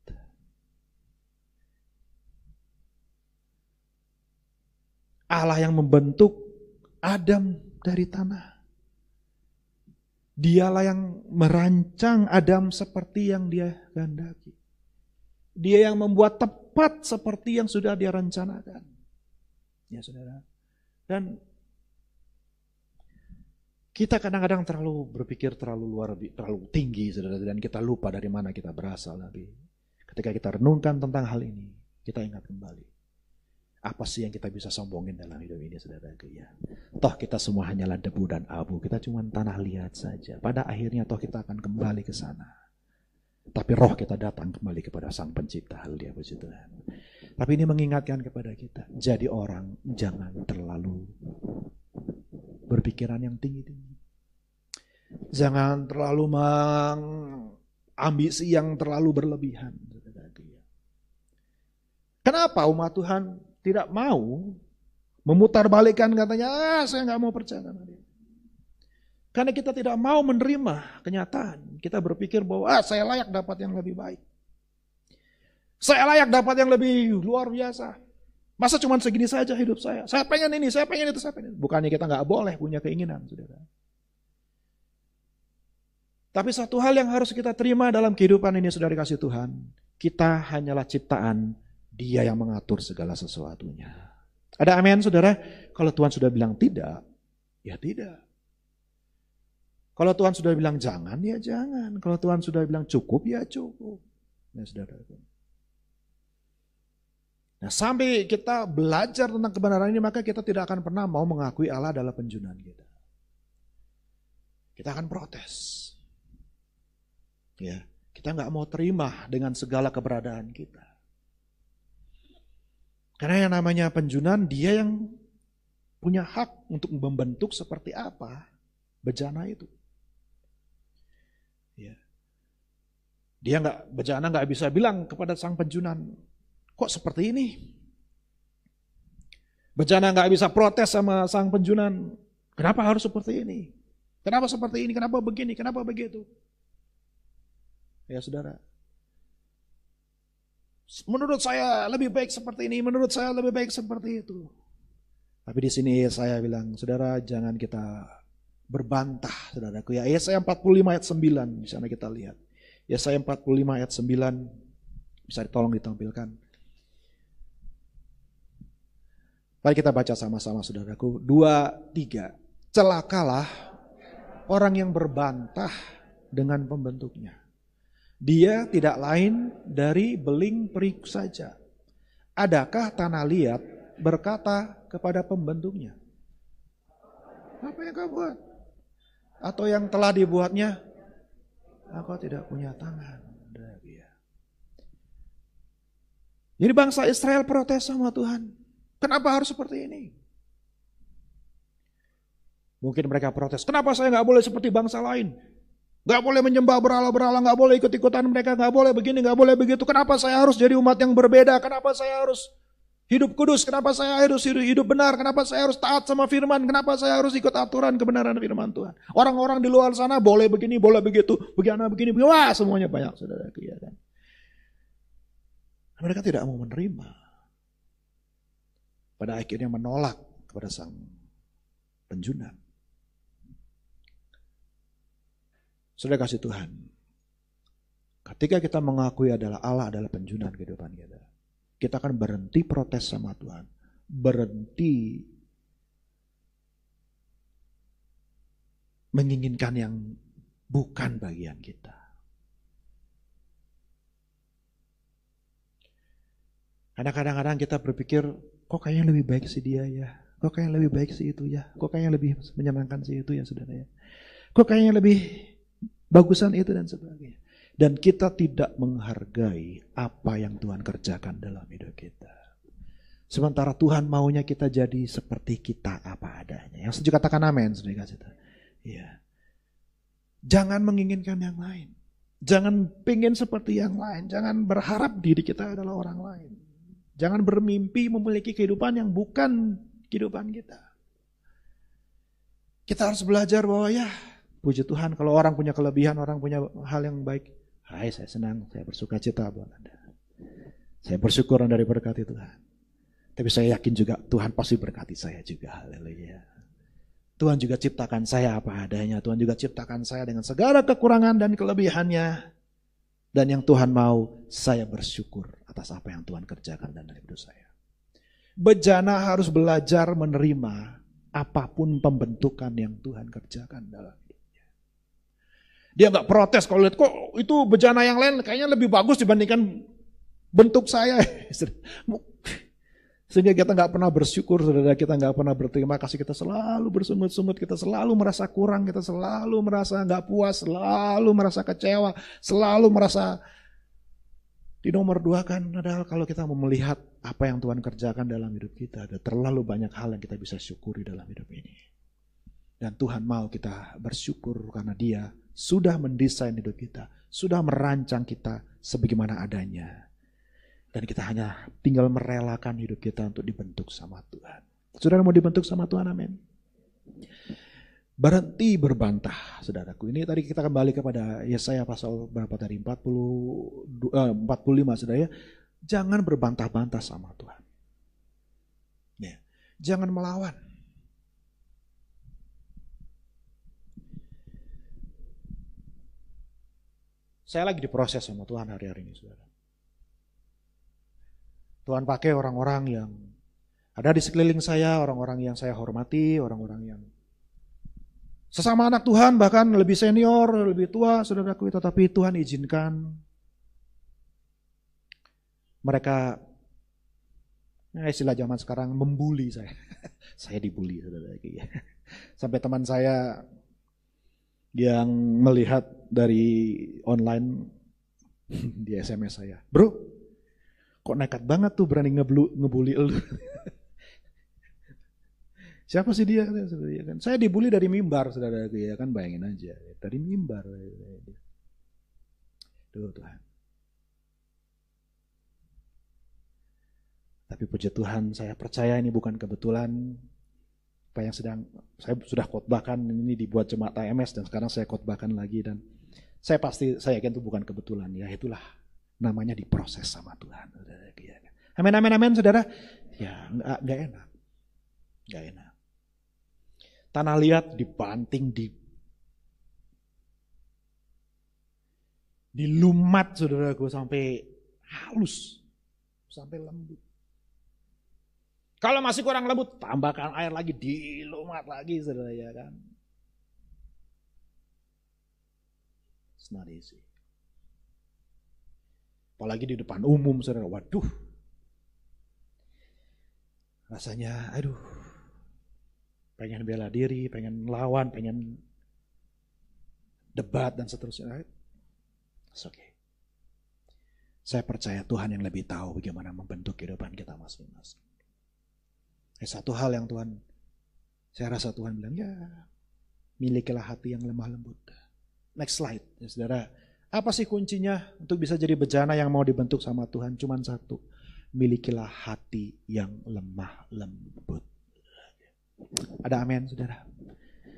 Allah yang membentuk Adam dari tanah. Dialah yang merancang Adam seperti yang dia kehendaki. Dia yang membuat tepat seperti yang sudah dia rencanakan. Ya saudara. Dan kita kadang-kadang terlalu berpikir terlalu tinggi, saudara, dan kita lupa dari mana kita berasal. Tapi ketika kita renungkan tentang hal ini, kita ingat kembali. Apa sih yang kita bisa sombongin dalam hidup ini, saudara? Ya. Toh kita semua hanyalah debu dan abu. Kita cuma tanah liat saja. Pada akhirnya toh kita akan kembali ke sana. Tapi roh kita datang kembali kepada Sang Pencipta. Haleluya, puji Tuhan. Tapi ini mengingatkan kepada kita. Jadi orang jangan terlalu berpikiran yang tinggi-tinggi. Jangan terlalu ambisi yang terlalu berlebihan. Kenapa umat Tuhan tidak mau memutarbalikkan katanya, saya nggak mau percaya sama dia. Karena kita tidak mau menerima kenyataan. Kita berpikir bahwa saya layak dapat yang lebih baik. Saya layak dapat yang lebih luar biasa. Masa cuma segini saja hidup saya? Saya pengen ini, saya pengen itu, saya pengen itu. Bukannya kita nggak boleh punya keinginan, saudara. Tapi satu hal yang harus kita terima dalam kehidupan ini, saudara kasih Tuhan. Kita hanyalah ciptaan, Dia yang mengatur segala sesuatunya. Ada amin, saudara? Kalau Tuhan sudah bilang tidak, ya tidak. Kalau Tuhan sudah bilang jangan, ya jangan. Kalau Tuhan sudah bilang cukup, ya cukup. Nah, saudara. Nah, sampai kita belajar tentang kebenaran ini, maka kita tidak akan pernah mau mengakui Allah adalah penjunan kita. Kita akan protes. Ya, kita nggak mau terima dengan segala keberadaan kita. Karena yang namanya penjunan, dia yang punya hak untuk membentuk seperti apa bejana itu. Ya. Dia bejana nggak bisa bilang kepada sang penjunan, kok seperti ini? Bejana nggak bisa protes sama sang penjunan. Kenapa harus seperti ini? Kenapa seperti ini? Kenapa begini? Kenapa begitu? Ya saudara, menurut saya lebih baik seperti ini, menurut saya lebih baik seperti itu. Tapi di sini saya bilang, saudara jangan kita berbantah, saudaraku. Ya, Yesaya 45 ayat 9, di sana kita lihat. Yesaya 45 ayat 9, bisa tolong ditampilkan. Mari kita baca sama-sama, saudaraku. 2, 3. Celakalah orang yang berbantah dengan pembentuknya. Dia tidak lain dari beling periuk saja. Adakah tanah liat berkata kepada pembentuknya, apa yang kau buat? Atau yang telah dibuatnya, aku tidak punya tangan. Jadi bangsa Israel protes sama Tuhan. Kenapa harus seperti ini? Mungkin mereka protes, kenapa saya gak boleh seperti bangsa lain? Gak boleh menyembah berhala-berhala, gak boleh ikut-ikutan mereka, gak boleh begini, gak boleh begitu. Kenapa saya harus jadi umat yang berbeda? Kenapa saya harus hidup kudus? Kenapa saya harus hidup benar? Kenapa saya harus taat sama firman? Kenapa saya harus ikut aturan kebenaran firman Tuhan? Orang-orang di luar sana boleh begini, boleh begitu, begini, wah semuanya banyak, saudara. Ya kan? Mereka tidak mau menerima. Pada akhirnya menolak kepada sang penjunan. Saudara kasih Tuhan, ketika kita mengakui Allah adalah penjunan kehidupan kita, kita akan berhenti protes sama Tuhan, berhenti menginginkan yang bukan bagian kita. Karena kadang-kadang kita berpikir, kok kayaknya lebih baik sih dia ya, kok kayaknya lebih baik sih itu ya, kok kayaknya lebih menyenangkan sih itu ya saudara ya, kok kayaknya lebih bagusan itu dan sebagainya. Dan kita tidak menghargai apa yang Tuhan kerjakan dalam hidup kita. Sementara Tuhan maunya kita jadi seperti kita apa adanya. Yang setuju katakan amin. Ya. Jangan menginginkan yang lain. Jangan pengen seperti yang lain. Jangan berharap diri kita adalah orang lain. Jangan bermimpi memiliki kehidupan yang bukan kehidupan kita. Kita harus belajar bahwa ya, puji Tuhan, kalau orang punya kelebihan, orang punya hal yang baik, hai, saya senang, saya bersuka cita buat Anda. Saya bersyukur Anda diberkati Tuhan. Tapi saya yakin juga Tuhan pasti berkati saya juga, haleluya. Tuhan juga ciptakan saya apa adanya, Tuhan juga ciptakan saya dengan segala kekurangan dan kelebihannya. Dan yang Tuhan mau, saya bersyukur atas apa yang Tuhan kerjakan dalam hidup saya. Bejana harus belajar menerima apapun pembentukan yang Tuhan kerjakan dalam hidupnya. Dia nggak protes kalau lihat kok itu bejana yang lain kayaknya lebih bagus dibandingkan bentuk saya. Sehingga kita nggak pernah bersyukur, saudara, kita nggak pernah berterima kasih, kita selalu bersungut-sungut, kita selalu merasa kurang, kita selalu merasa nggak puas, selalu merasa kecewa, selalu merasa dinomorduakan. Padahal kalau kita mau melihat apa yang Tuhan kerjakan dalam hidup kita, ada terlalu banyak hal yang kita bisa syukuri dalam hidup ini. Dan Tuhan mau kita bersyukur karena Dia sudah mendesain hidup kita, sudah merancang kita sebagaimana adanya. Dan kita hanya tinggal merelakan hidup kita untuk dibentuk sama Tuhan. Saudara mau dibentuk sama Tuhan, amin. Berhenti berbantah, saudaraku. Ini tadi kita kembali kepada Yesaya pasal berapa tadi? 45, saudara ya. Jangan berbantah-bantah sama Tuhan. Ya. Jangan melawan. Saya lagi diproses sama Tuhan hari-hari ini, saudara. Tuhan pakai orang-orang yang ada di sekeliling saya, orang-orang yang saya hormati, orang-orang yang sesama anak Tuhan, bahkan lebih senior, lebih tua, saudaraku, tetapi Tuhan izinkan mereka, istilah zaman sekarang, membuli saya. Saya dibully, saudaraku. Sampai teman saya yang melihat dari online di SMS saya, bro, kok nekat banget tuh berani ngebully elu. Siapa sih dia? Saya dibully dari mimbar, saudara, ya kan, bayangin aja, dari mimbar. Tuh Tuhan. Tapi Tapi puji Tuhan, saya percaya ini bukan kebetulan. Apa yang saya sudah khotbahkan ini dibuat jemaat AMS dan sekarang saya khotbahkan lagi, dan saya yakin itu bukan kebetulan. Ya itulah namanya diproses sama Tuhan. Amin, amin, amin, saudara. Ya nggak enak, nggak enak. Tanah liat dibanting, dilumat saudaraku sampai halus, sampai lembut. Kalau masih kurang lembut, tambahkan air lagi, dilumat lagi, saudara, ya kan. It's not easy. Apalagi di depan umum, saudara. Waduh. Rasanya, aduh. Pengen bela diri, pengen lawan, pengen debat, dan seterusnya. It's okay. Saya percaya Tuhan yang lebih tahu bagaimana membentuk kehidupan kita masing-masing. Satu hal yang saya rasa Tuhan bilang, ya milikilah hati yang lemah lembut. Next slide, ya saudara. Apa sih kuncinya untuk bisa jadi bejana yang mau dibentuk sama Tuhan? Cuman satu, milikilah hati yang lemah lembut. Ada amin, saudara?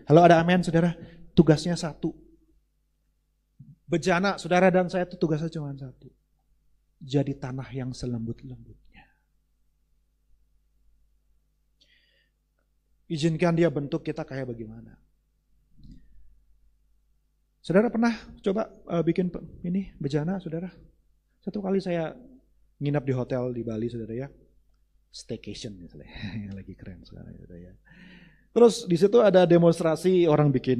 Halo, ada amin, saudara? Tugasnya satu. Bejana, saudara dan saya itu tugasnya cuma satu. Jadi tanah yang selembut-lembutnya. Izinkan dia bentuk kita kayak bagaimana. Saudara pernah coba bikin ini bejana, saudara? Satu kali saya nginap di hotel di Bali, saudara ya. Staycation misalnya, yang lagi keren sekarang, saudara ya. Terus di situ ada demonstrasi orang bikin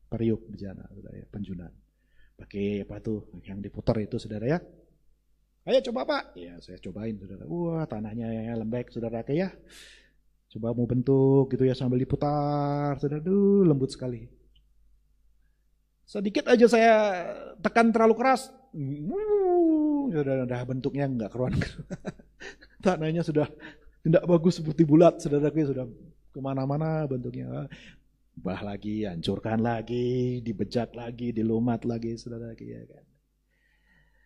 periuk bejana, saudara ya, penjunan. Pakai apa tuh yang diputar itu, saudara ya. Ayo coba Pak. Ya saya cobain, saudara. Wah tanahnya lembek, saudara, kayak ya. Coba mau bentuk gitu ya sambil diputar, saudara. Lembut sekali. Sedikit aja saya tekan terlalu keras. Saudara, bentuknya nggak keruan. Tanahnya sudah tidak bagus seperti bulat, saudara. Sudah kemana-mana bentuknya. Bah lagi, hancurkan lagi, dibejak lagi, dilumat lagi, saudara. Ya kan.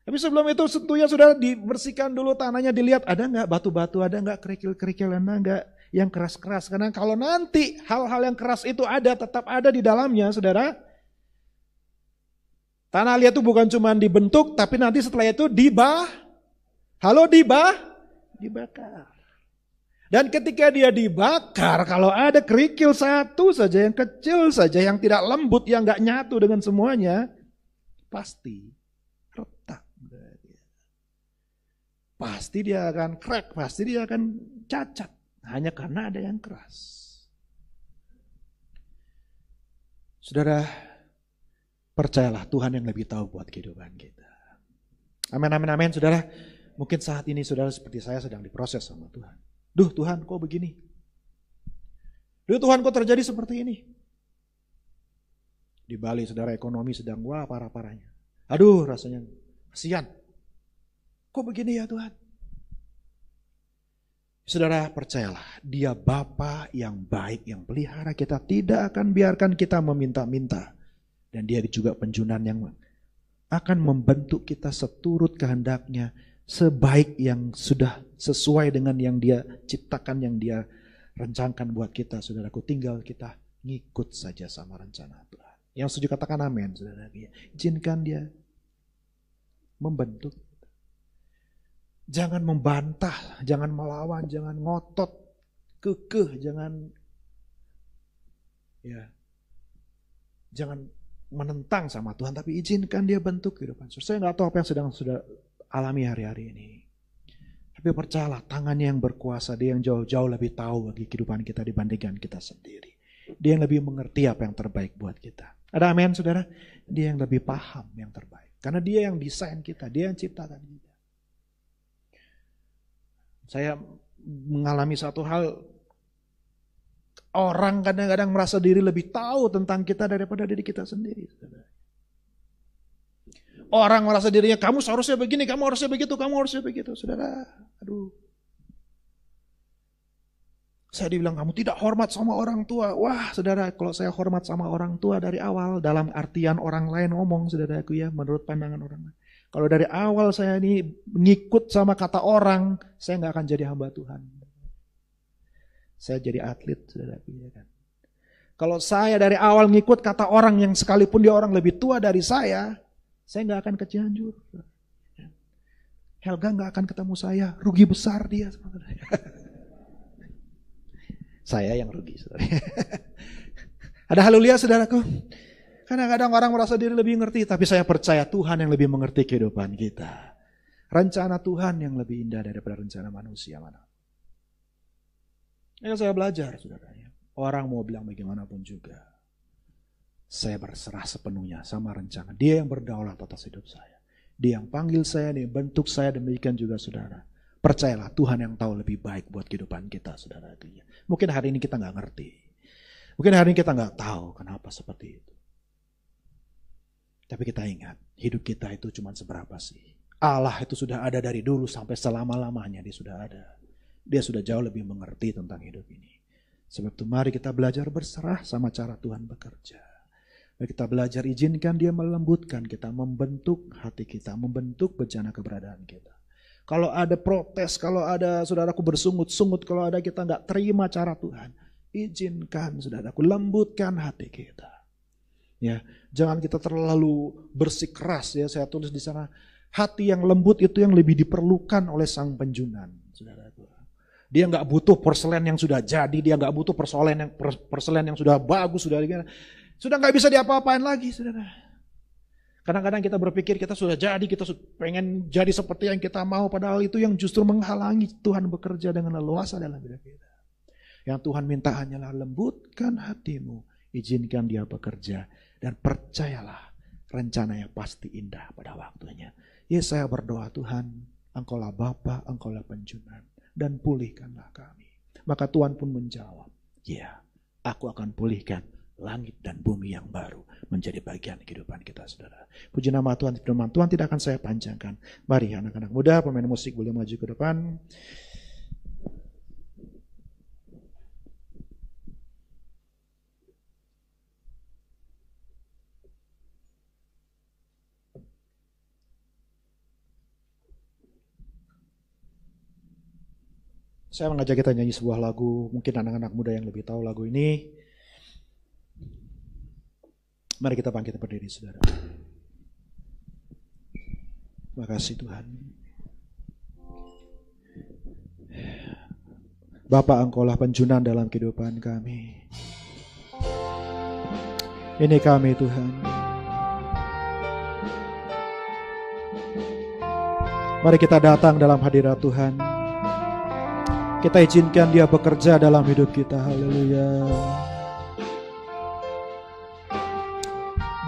Tapi sebelum itu tentunya sudah dibersihkan dulu tanahnya, dilihat ada nggak batu-batu, ada nggak kerikil-kerikil, ada nggak yang keras-keras. Karena kalau nanti hal-hal yang keras itu tetap ada di dalamnya, saudara. Tanah liat itu bukan cuma dibentuk, tapi nanti setelah itu dibakar. Dan ketika dia dibakar, kalau ada kerikil satu saja yang kecil saja, yang tidak lembut, yang nggak nyatu dengan semuanya, pasti retak. Pasti dia akan crack, pasti dia akan cacat. Hanya karena ada yang keras. Saudara, percayalah Tuhan yang lebih tahu buat kehidupan kita. Amin, amin, amin. Saudara, mungkin saat ini saudara seperti saya sedang diproses sama Tuhan. Duh Tuhan kok begini? Duh Tuhan kok terjadi seperti ini? Di Bali saudara ekonomi sedang parah-parahnya. Aduh rasanya kasihan. Kok begini ya Tuhan? Saudara percayalah, Dia Bapa yang baik, yang pelihara kita, tidak akan biarkan kita meminta-minta. Dan Dia juga penjunan yang akan membentuk kita seturut kehendaknya, sebaik yang sudah sesuai dengan yang Dia ciptakan, yang Dia rencanakan buat kita. Saudaraku, tinggal kita ngikut saja sama rencana Tuhan. Yang setuju katakan amin, saudara. Izinkan Dia membentuk. Jangan membantah, jangan melawan, jangan ngotot, kekeh, jangan menentang sama Tuhan, tapi izinkan Dia bentuk kehidupan. Saya nggak tahu apa yang sedang sudah alami hari-hari ini. Tapi percayalah, tangannya yang berkuasa, Dia yang jauh-jauh lebih tahu bagi kehidupan kita dibandingkan kita sendiri. Dia yang lebih mengerti apa yang terbaik buat kita. Ada amin, saudara? Dia yang lebih paham yang terbaik. Karena Dia yang desain kita, Dia yang ciptakan kita. Saya mengalami satu hal, orang kadang-kadang merasa diri lebih tahu tentang kita daripada diri kita sendiri. Orang merasa dirinya, kamu seharusnya begini, kamu harusnya begitu, kamu harusnya begitu. Saudara, aduh. Saya dibilang kamu tidak hormat sama orang tua. Wah saudara, kalau saya hormat sama orang tua dari awal, dalam artian orang lain ngomong saudaraku ya, menurut pandangan orang lain. Kalau dari awal saya ini ngikut sama kata orang, saya nggak akan jadi hamba Tuhan. Saya jadi atlet saudaraku ya kan. Kalau saya dari awal ngikut kata orang yang sekalipun dia orang lebih tua dari saya nggak akan ke Cianjur. Helga nggak akan ketemu saya, rugi besar dia. Saya yang rugi, saudara. Ada haleluya, saudaraku. Kadang-kadang orang merasa diri lebih ngerti, tapi saya percaya Tuhan yang lebih mengerti kehidupan kita. Rencana Tuhan yang lebih indah daripada rencana manusia mana. Ya, saya belajar, saudara. Orang mau bilang bagaimanapun juga, saya berserah sepenuhnya sama rencana. Dia yang berdaulat atas hidup saya. Dia yang panggil saya, dia yang bentuk saya, demikian juga saudara. Percayalah Tuhan yang tahu lebih baik buat kehidupan kita, saudara. Mungkin hari ini kita nggak ngerti. Mungkin hari ini kita nggak tahu kenapa seperti itu. Tapi kita ingat, hidup kita itu cuma seberapa sih. Allah itu sudah ada dari dulu sampai selama-lamanya dia sudah ada. Dia sudah jauh lebih mengerti tentang hidup ini. Sebab itu mari kita belajar berserah sama cara Tuhan bekerja. Mari kita belajar izinkan dia melembutkan kita, membentuk hati kita, membentuk bencana keberadaan kita. Kalau ada protes, kalau ada saudaraku bersungut-sungut, kalau ada kita nggak terima cara Tuhan, izinkan saudaraku, lembutkan hati kita. Ya, jangan kita terlalu bersikeras ya. Saya tulis di sana, hati yang lembut itu yang lebih diperlukan oleh sang penjunan, saudaraku. Dia nggak butuh porselen yang sudah jadi, dia nggak butuh porselen yang sudah bagus, sudah nggak bisa diapa-apain lagi, saudara. Kadang-kadang kita berpikir kita sudah jadi, kita pengen jadi seperti yang kita mau, padahal itu yang justru menghalangi Tuhan bekerja dengan leluasa dalam hidup kita. Yang Tuhan minta hanyalah lembutkan hatimu, izinkan dia bekerja, dan percayalah rencananya pasti indah pada waktunya. Ya saya berdoa Tuhan, Engkaulah Bapa, Engkaulah penjunan, dan pulihkanlah kami. Maka Tuhan pun menjawab, ya aku akan pulihkan langit dan bumi yang baru menjadi bagian kehidupan kita, saudara. Puji nama Tuhan, firman Tuhan tidak akan saya panjangkan. Mari anak-anak muda, pemain musik boleh maju ke depan. Saya mengajak kita nyanyi sebuah lagu, mungkin anak-anak muda yang lebih tahu lagu ini. Mari kita bangkit berdiri, saudara. Terima kasih Tuhan. Bapa, Engkaulah penjunan dalam kehidupan kami. Ini kami Tuhan. Mari kita datang dalam hadirat Tuhan. Kita izinkan dia bekerja dalam hidup kita. Haleluya.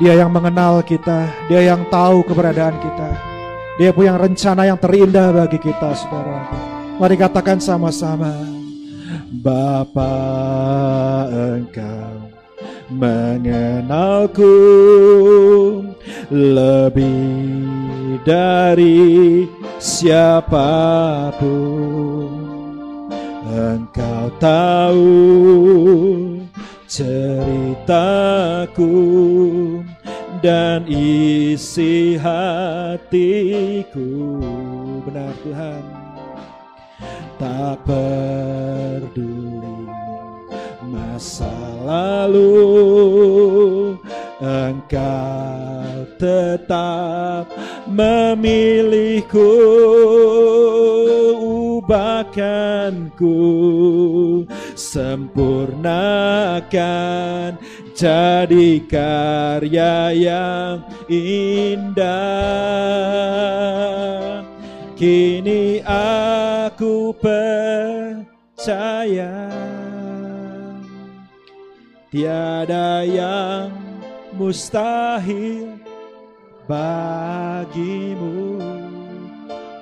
Dia yang mengenal kita, dia yang tahu keberadaan kita. Dia punya rencana yang terindah bagi kita, saudara. Mari katakan sama-sama. Bapa, Engkau mengenalku lebih dari siapapun. Engkau tahu ceritaku dan isi hatiku. Benar Tuhan, tak peduli masa lalu, Engkau tetap memilihku. Ubahkanku, sempurnakan, jadi karya yang indah. Kini aku percaya tiada yang mustahil bagimu.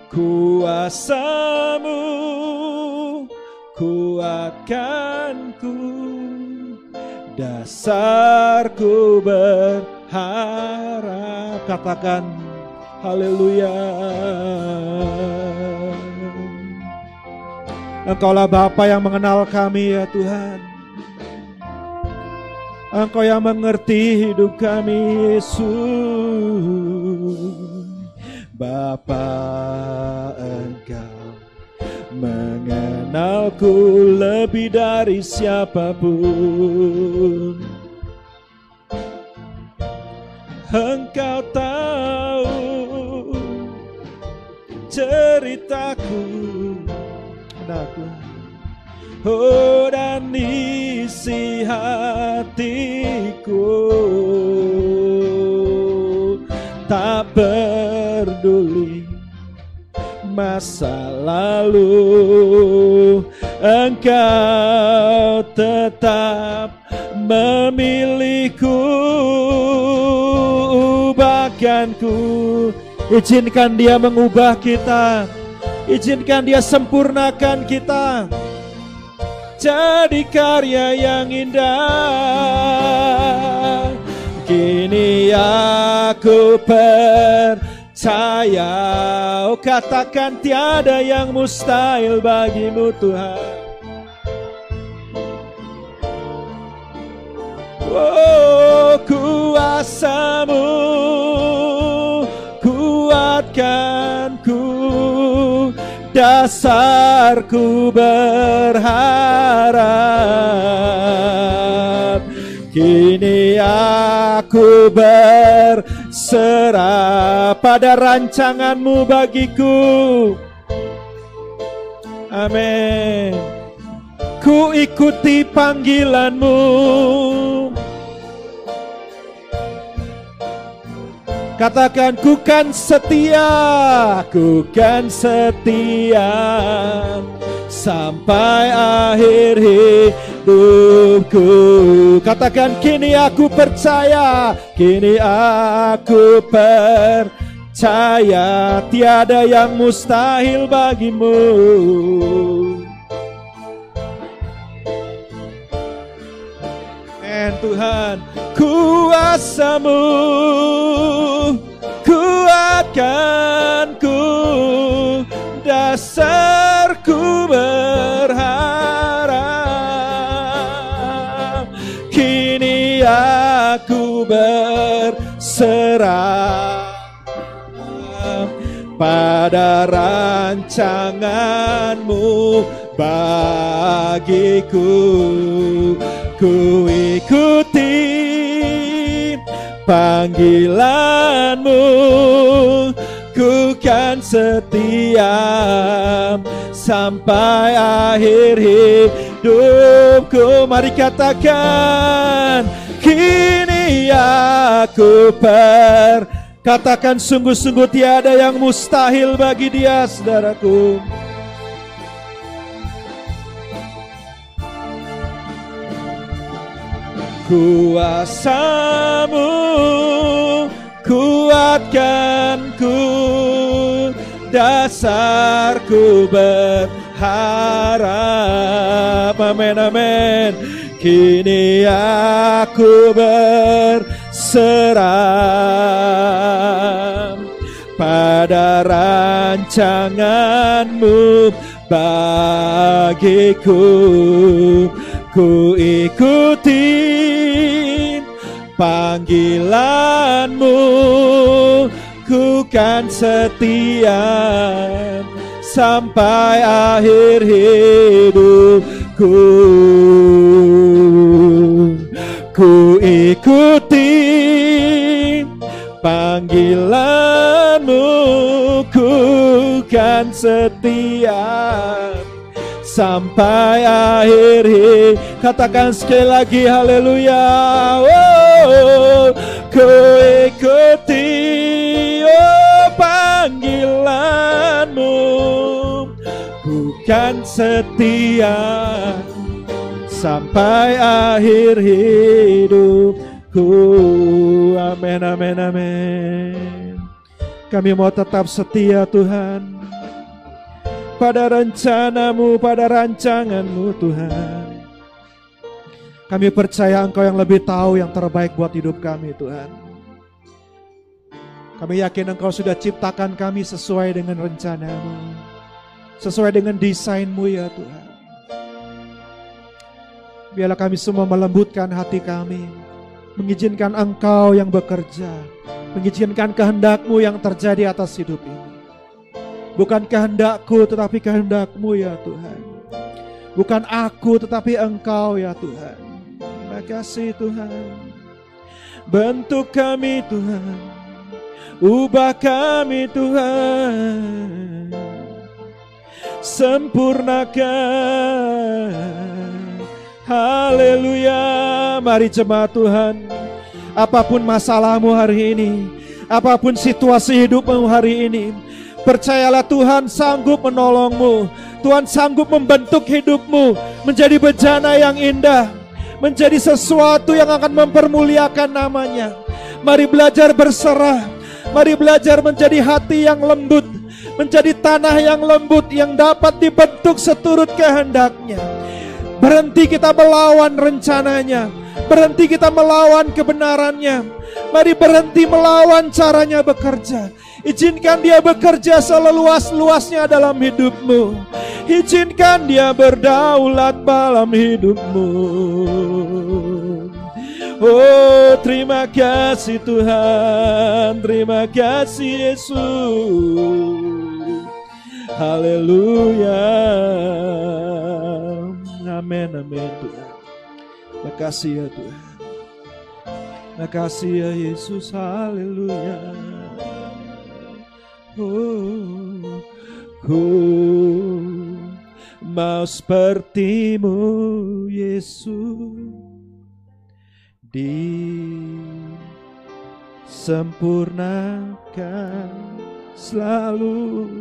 Kuasamu kuatkanku, dasarku berharap. Katakan haleluya. Engkaulah Bapa yang mengenal kami ya Tuhan. Engkau yang mengerti hidup kami Yesus. Bapa, Engkau mengenalku lebih dari siapapun. Engkau tahu ceritaku, oh dan isi hatiku. Tak peduli masa lalu, Engkau tetap memilihku. Bahkan ku izinkan Dia mengubah kita, izinkan Dia sempurnakan kita jadi karya yang indah. Kini aku percaya, oh katakan tiada yang mustahil bagimu Tuhan. Oh kuasa-Mu kuatkanku, dasarku berharap. Kini aku berserah pada rancangan-Mu bagiku. Amin. Ku ikuti panggilan-Mu. Katakan, ku kan setia sampai akhir hidupku. Katakan, kini aku percaya, kini aku percaya tiada yang mustahil bagimu. Tuhan, kuasa-Mu kuatkanku, dasarku berharap. Kini aku berserah pada rancangan-Mu bagiku. Ku ikuti panggilan-Mu, ku kan setia sampai akhir hidupku. Mari katakan, kini aku katakan sungguh-sungguh tiada yang mustahil bagi Dia, saudaraku. Kuasa-Mu kuatkanku, dasarku berharap. Amin, amin. Kini aku berserah pada rancangan-Mu bagiku. Ku ikuti panggilan-Mu, ku kan setia sampai akhir hidupku. Ku ikuti panggilan-Mu, ku kan setia sampai akhir hidup. Katakan sekali lagi, haleluya. Oh, ku ikuti panggilan-Mu, ku kan setia sampai akhir hidupku. Amin, amin, amin. Kami mau tetap setia Tuhan pada rencana-Mu, pada rancangan-Mu Tuhan. Kami percaya Engkau yang lebih tahu yang terbaik buat hidup kami Tuhan. Kami yakin Engkau sudah ciptakan kami sesuai dengan rencana-Mu. sesuai dengan desain-Mu ya Tuhan. Biarlah kami semua melembutkan hati kami, mengizinkan Engkau yang bekerja, mengizinkan kehendak-Mu yang terjadi atas hidup ini. Bukan kehendak-Ku tetapi kehendak-Mu ya Tuhan. Bukan aku tetapi Engkau ya Tuhan. Terima kasih Tuhan. Bentuk kami Tuhan, ubah kami Tuhan, sempurnakan. Haleluya. Mari jemaat Tuhan, apapun masalahmu hari ini, apapun situasi hidupmu hari ini, percayalah Tuhan sanggup menolongmu. Tuhan sanggup membentuk hidupmu menjadi bejana yang indah, menjadi sesuatu yang akan mempermuliakan namanya. Mari belajar berserah, mari belajar menjadi hati yang lembut, menjadi tanah yang lembut yang dapat dibentuk seturut kehendaknya. Berhenti kita melawan rencananya, berhenti kita melawan kebenarannya. Mari berhenti melawan caranya bekerja. Izinkan dia bekerja seluas-luasnya dalam hidupmu. Izinkan dia berdaulat dalam hidupmu. Oh, terima kasih Tuhan, terima kasih Yesus. Haleluya. Amin, amin Tuhan. Makasih ya Tuhan. Makasih ya Yesus. Haleluya. Oh, ku mau seperti-Mu Yesus, disempurnakan selalu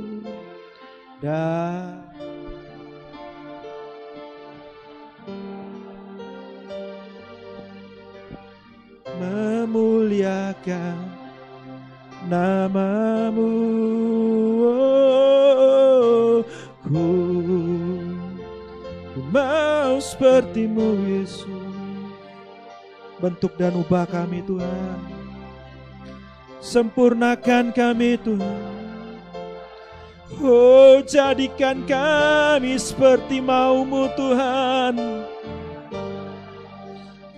dan memuliakan nama-Mu. Oh, ku mau seperti-Mu Yesus. Bentuk dan ubah kami Tuhan, sempurnakan kami Tuhan. Oh, jadikan kami seperti mau-Mu Tuhan,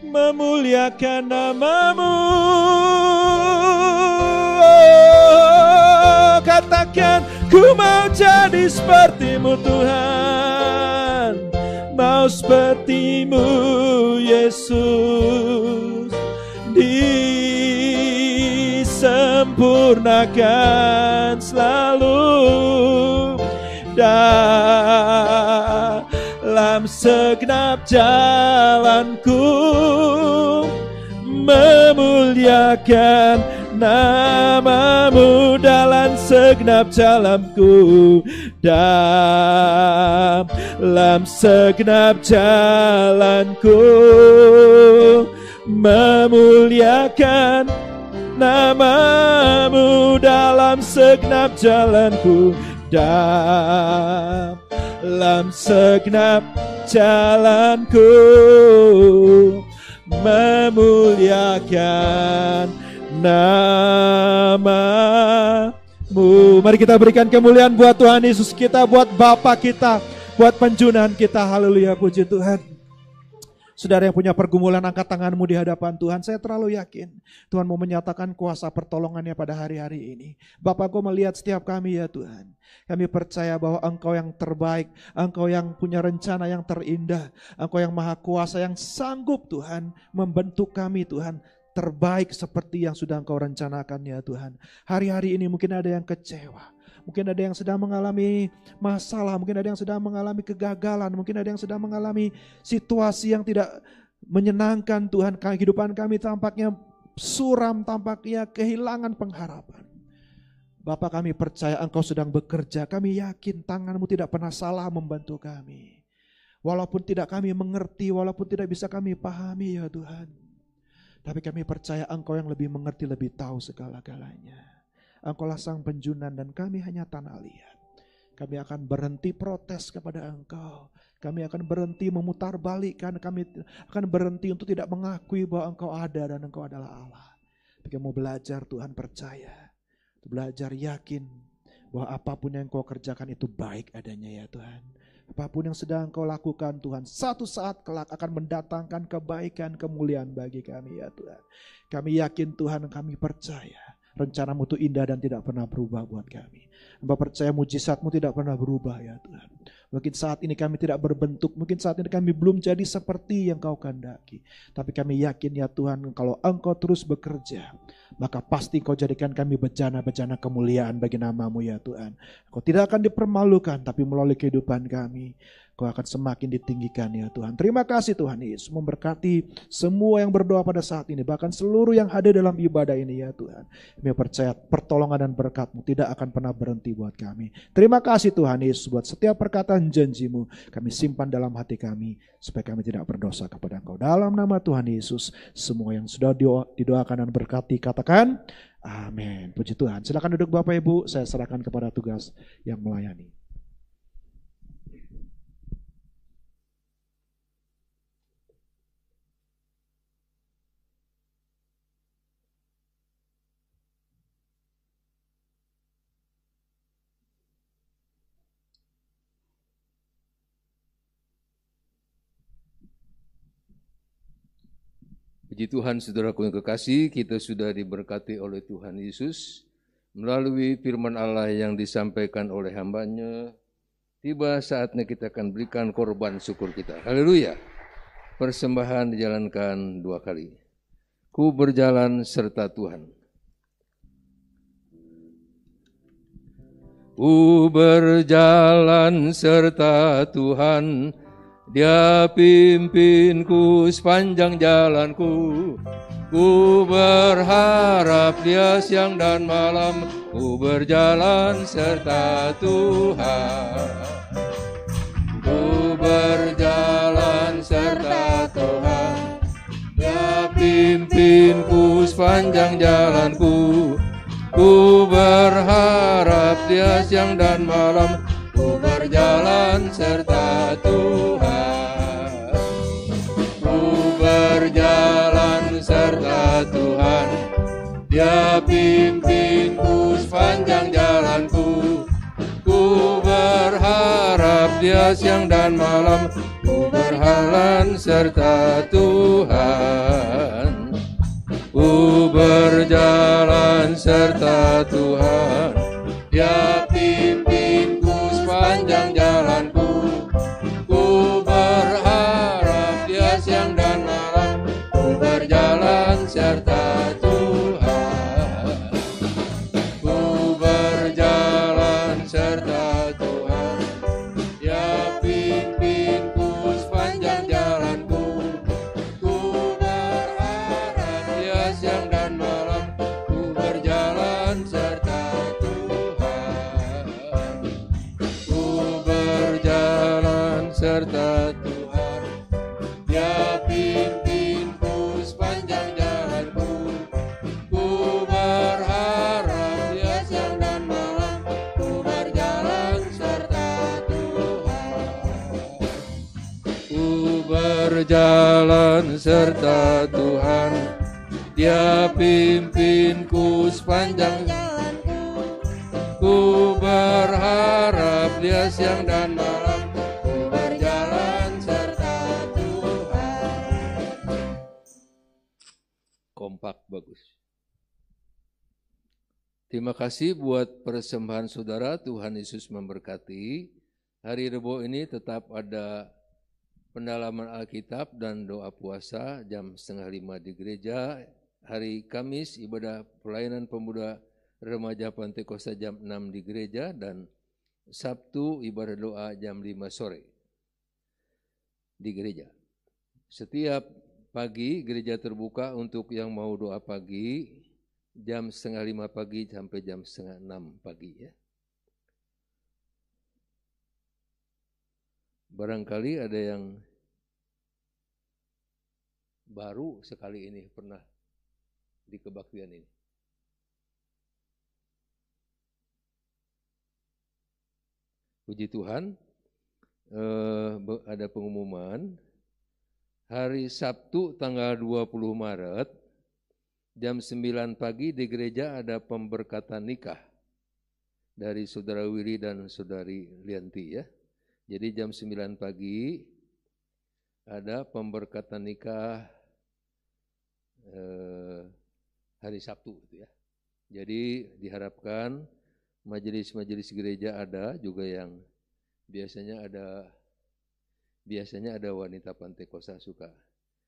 memuliakan nama-Mu. Oh, katakan ku mau jadi seperti-Mu Tuhan, mau seperti-Mu Yesus, disempurnakan selalu dalam segenap jalanku, memuliakan nama-Mu dalam segenap jalanku, dalam segenap jalanku, memuliakan nama-Mu dalam segenap jalanku, dalam segenap jalanku, memuliakan nama-Mu. Mari kita berikan kemuliaan buat Tuhan Yesus kita, buat Bapa kita, buat penjunan kita. Haleluya, puji Tuhan. Saudara yang punya pergumulan, angkat tanganmu di hadapan Tuhan. Saya terlalu yakin Tuhan mau menyatakan kuasa pertolongannya pada hari-hari ini. Bapa, Kau melihat setiap kami ya Tuhan. Kami percaya bahwa Engkau yang terbaik, Engkau yang punya rencana yang terindah, Engkau yang maha kuasa, yang sanggup Tuhan membentuk kami Tuhan terbaik seperti yang sudah Engkau rencanakan ya Tuhan. Hari-hari ini mungkin ada yang kecewa, mungkin ada yang sedang mengalami masalah, mungkin ada yang sedang mengalami kegagalan, mungkin ada yang sedang mengalami situasi yang tidak menyenangkan Tuhan. Kehidupan kami tampaknya suram, tampaknya kehilangan pengharapan. Bapa, kami percaya Engkau sedang bekerja. Kami yakin tangan-Mu tidak pernah salah membantu kami. Walaupun tidak kami mengerti, walaupun tidak bisa kami pahami ya Tuhan. Tapi kami percaya Engkau yang lebih mengerti, lebih tahu segala-galanya. Engkaulah sang penjunan dan kami hanya tanah liat. Kami akan berhenti protes kepada Engkau. Kami akan berhenti memutarbalikkan. Kami akan berhenti untuk tidak mengakui bahwa Engkau ada dan Engkau adalah Allah. Kami mau belajar Tuhan percaya. Belajar yakin bahwa apapun yang Engkau kerjakan itu baik adanya ya Tuhan. Apapun yang sedang Engkau lakukan Tuhan, satu saat kelak akan mendatangkan kebaikan, kemuliaan bagi kami ya Tuhan. Kami yakin Tuhan, kami percaya rencana-Mu itu indah dan tidak pernah berubah buat kami. Hamba percaya mujizat-Mu tidak pernah berubah ya Tuhan. Mungkin saat ini kami tidak berbentuk, mungkin saat ini kami belum jadi seperti yang Kau kehendaki. Tapi kami yakin ya Tuhan, kalau Engkau terus bekerja, maka pasti Kau jadikan kami bejana-bejana kemuliaan bagi nama-Mu ya Tuhan. Kau tidak akan dipermalukan, tapi melalui kehidupan kami, Kau akan semakin ditinggikan ya Tuhan. Terima kasih Tuhan Yesus, memberkati semua yang berdoa pada saat ini, bahkan seluruh yang hadir dalam ibadah ini ya Tuhan. Kami percaya pertolongan dan berkat-Mu tidak akan pernah berhenti buat kami. Terima kasih Tuhan Yesus buat setiap perkataan janji-Mu, kami simpan dalam hati kami, supaya kami tidak berdosa kepada Engkau. Dalam nama Tuhan Yesus, semua yang sudah didoakan dan berkati, katakan amin. Puji Tuhan. Silakan duduk Bapak Ibu, saya serahkan kepada tugas yang melayani. Puji Tuhan, saudaraku yang kekasih, kita sudah diberkati oleh Tuhan Yesus melalui firman Allah yang disampaikan oleh hamba-Nya. Tiba saatnya kita akan berikan korban syukur kita. Haleluya. Persembahan dijalankan 2 kali. Ku berjalan serta Tuhan. Ku berjalan serta Tuhan, Dia pimpinku sepanjang jalanku. Ku berharap Dia siang dan malam. Ku berjalan serta Tuhan. Ku berjalan serta Tuhan. Dia pimpinku sepanjang jalanku. Ku berharap Dia siang dan malam. Ku berjalan serta Tuhan. Ku berjalan serta Tuhan. Dia pimpinku sepanjang jalanku. Ku berharap Dia siang dan malam. Ku berjalan serta Tuhan. Ku berjalan serta Tuhan. Dia pimpinku sepanjang jalanku. Ku berharap Dia siang dan malam. Ku berjalan serta Tuhan. Ku berjalan serta Tuhan. Dia pimpinku sepanjang jalanku. Ku berharap Dia siang dan malam. Ku berjalan serta Tuhan. Ku berjalan serta Tuhan. Dia pimpinku sepanjang jalanku. Ku berharap Dia siang dan malam. Ku berjalan serta Tuhan. Ku berjalan serta Tuhan. Dia pimpinku sepanjang jalanku. Ku berharap Dia siang dan malam. Ku berjalan serta Tuhan. Kompak bagus. Terima kasih buat persembahan saudara. Tuhan Yesus memberkati. Hari Rebo ini tetap ada pendalaman Alkitab dan doa puasa jam 4:30 di gereja. Hari Kamis ibadah pelayanan pemuda remaja Pantekosta jam 6 di gereja, dan Sabtu ibadah doa jam 5 sore di gereja. Setiap pagi gereja terbuka untuk yang mau doa pagi jam 4:30 pagi sampai jam 5:30 pagi ya. Barangkali ada yang baru sekali ini pernah di kebaktian ini. Puji Tuhan, ada pengumuman. Hari Sabtu tanggal 20 Maret, jam 9 pagi di gereja ada pemberkatan nikah. dari Saudara Willy dan Saudari Lianti ya. Jadi jam 9 pagi ada pemberkatan nikah hari Sabtu gitu ya. Jadi diharapkan majelis-majelis gereja ada juga yang biasanya ada wanita Pantekosta suka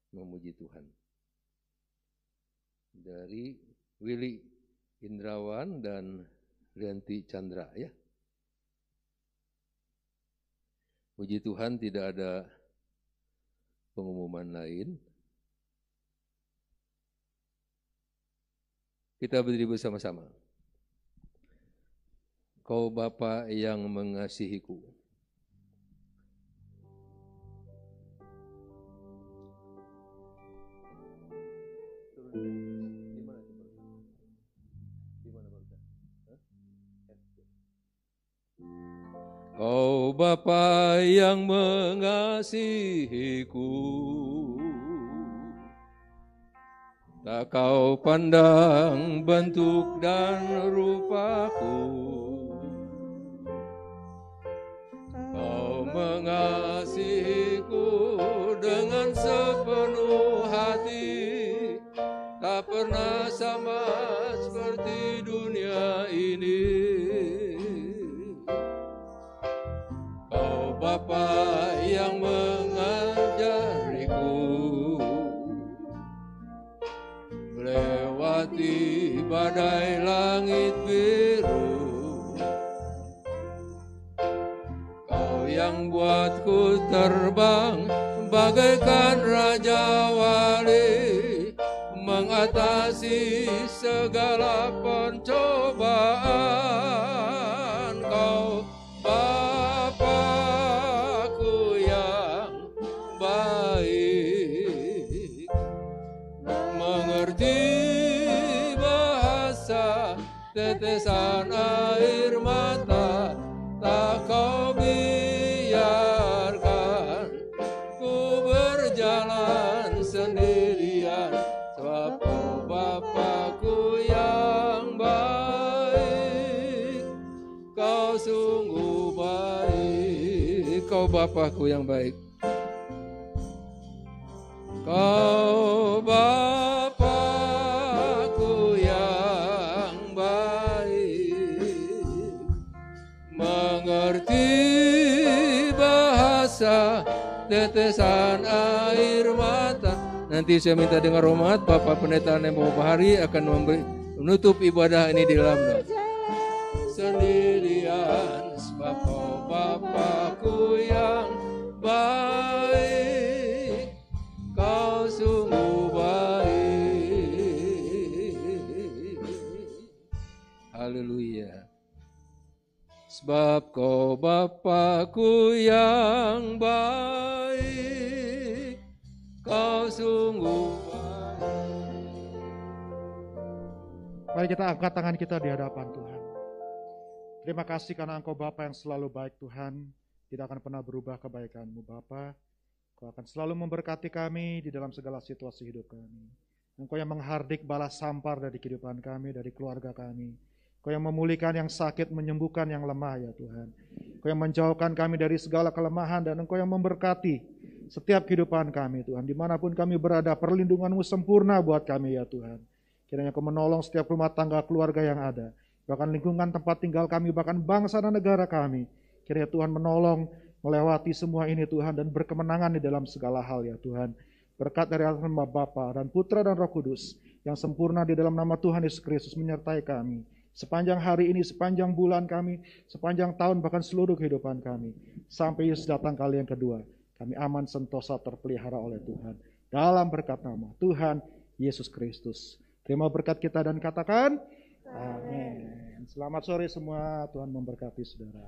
memuji Tuhan. Dari Willy Indrawan dan Rianti Chandra ya. Puji Tuhan tidak ada pengumuman lain. Kita berdiri bersama-sama. Kau Bapa yang mengasihiku. Kau Bapa yang mengasihiku, tak kau pandang bentuk dan rupaku. Kau mengasihiku dengan sepenuh hati, tak pernah sama seperti dunia ini. Bapa yang mengajariku melewati badai langit biru. Kau yang buatku terbang bagaikan raja wali, mengatasi segala pencobaan. Kau Bapakku yang baik, mengerti bahasa tetesan air mata, tak kau biarkan ku berjalan sendirian, sebab kau Bapakku yang baik, kau sungguh baik, kau Bapakku yang baik. Kau Bapakku yang baik, mengerti bahasa tetesan air mata. Nanti saya minta dengan hormat Bapak Pendeta Nemo Bahari akan menutup ibadah ini di dalam doa. Sendirian sebab kau Bapakku yang baik, kau sungguh baik. Haleluya. Sebab kau Bapakku yang baik, kau sungguh baik. Mari kita angkat tangan kita di hadapan Tuhan. Terima kasih karena Engkau Bapa yang selalu baik Tuhan. Tidak akan pernah berubah kebaikan-Mu Bapa. Engkau akan selalu memberkati kami di dalam segala situasi hidup kami. Engkau yang menghardik balas sampar dari kehidupan kami, dari keluarga kami. Engkau yang memulihkan yang sakit, menyembuhkan yang lemah ya Tuhan. Engkau yang menjauhkan kami dari segala kelemahan dan Engkau yang memberkati setiap kehidupan kami Tuhan. Dimanapun kami berada, perlindungan-Mu sempurna buat kami ya Tuhan. Kiranya Engkau menolong setiap rumah tangga keluarga yang ada. Bahkan lingkungan tempat tinggal kami, bahkan bangsa dan negara kami. Kiranya Tuhan menolong, melewati semua ini Tuhan, dan berkemenangan di dalam segala hal ya Tuhan. Berkat dari Allah Bapa dan Putra dan Roh Kudus, yang sempurna di dalam nama Tuhan Yesus Kristus menyertai kami. Sepanjang hari ini, sepanjang bulan kami, sepanjang tahun, bahkan seluruh kehidupan kami. Sampai Yesus datang kali yang kedua, kami aman, sentosa, terpelihara oleh Tuhan. Dalam berkat nama Tuhan Yesus Kristus. Terima berkat kita dan katakan, amin. Selamat sore semua, Tuhan memberkati saudara.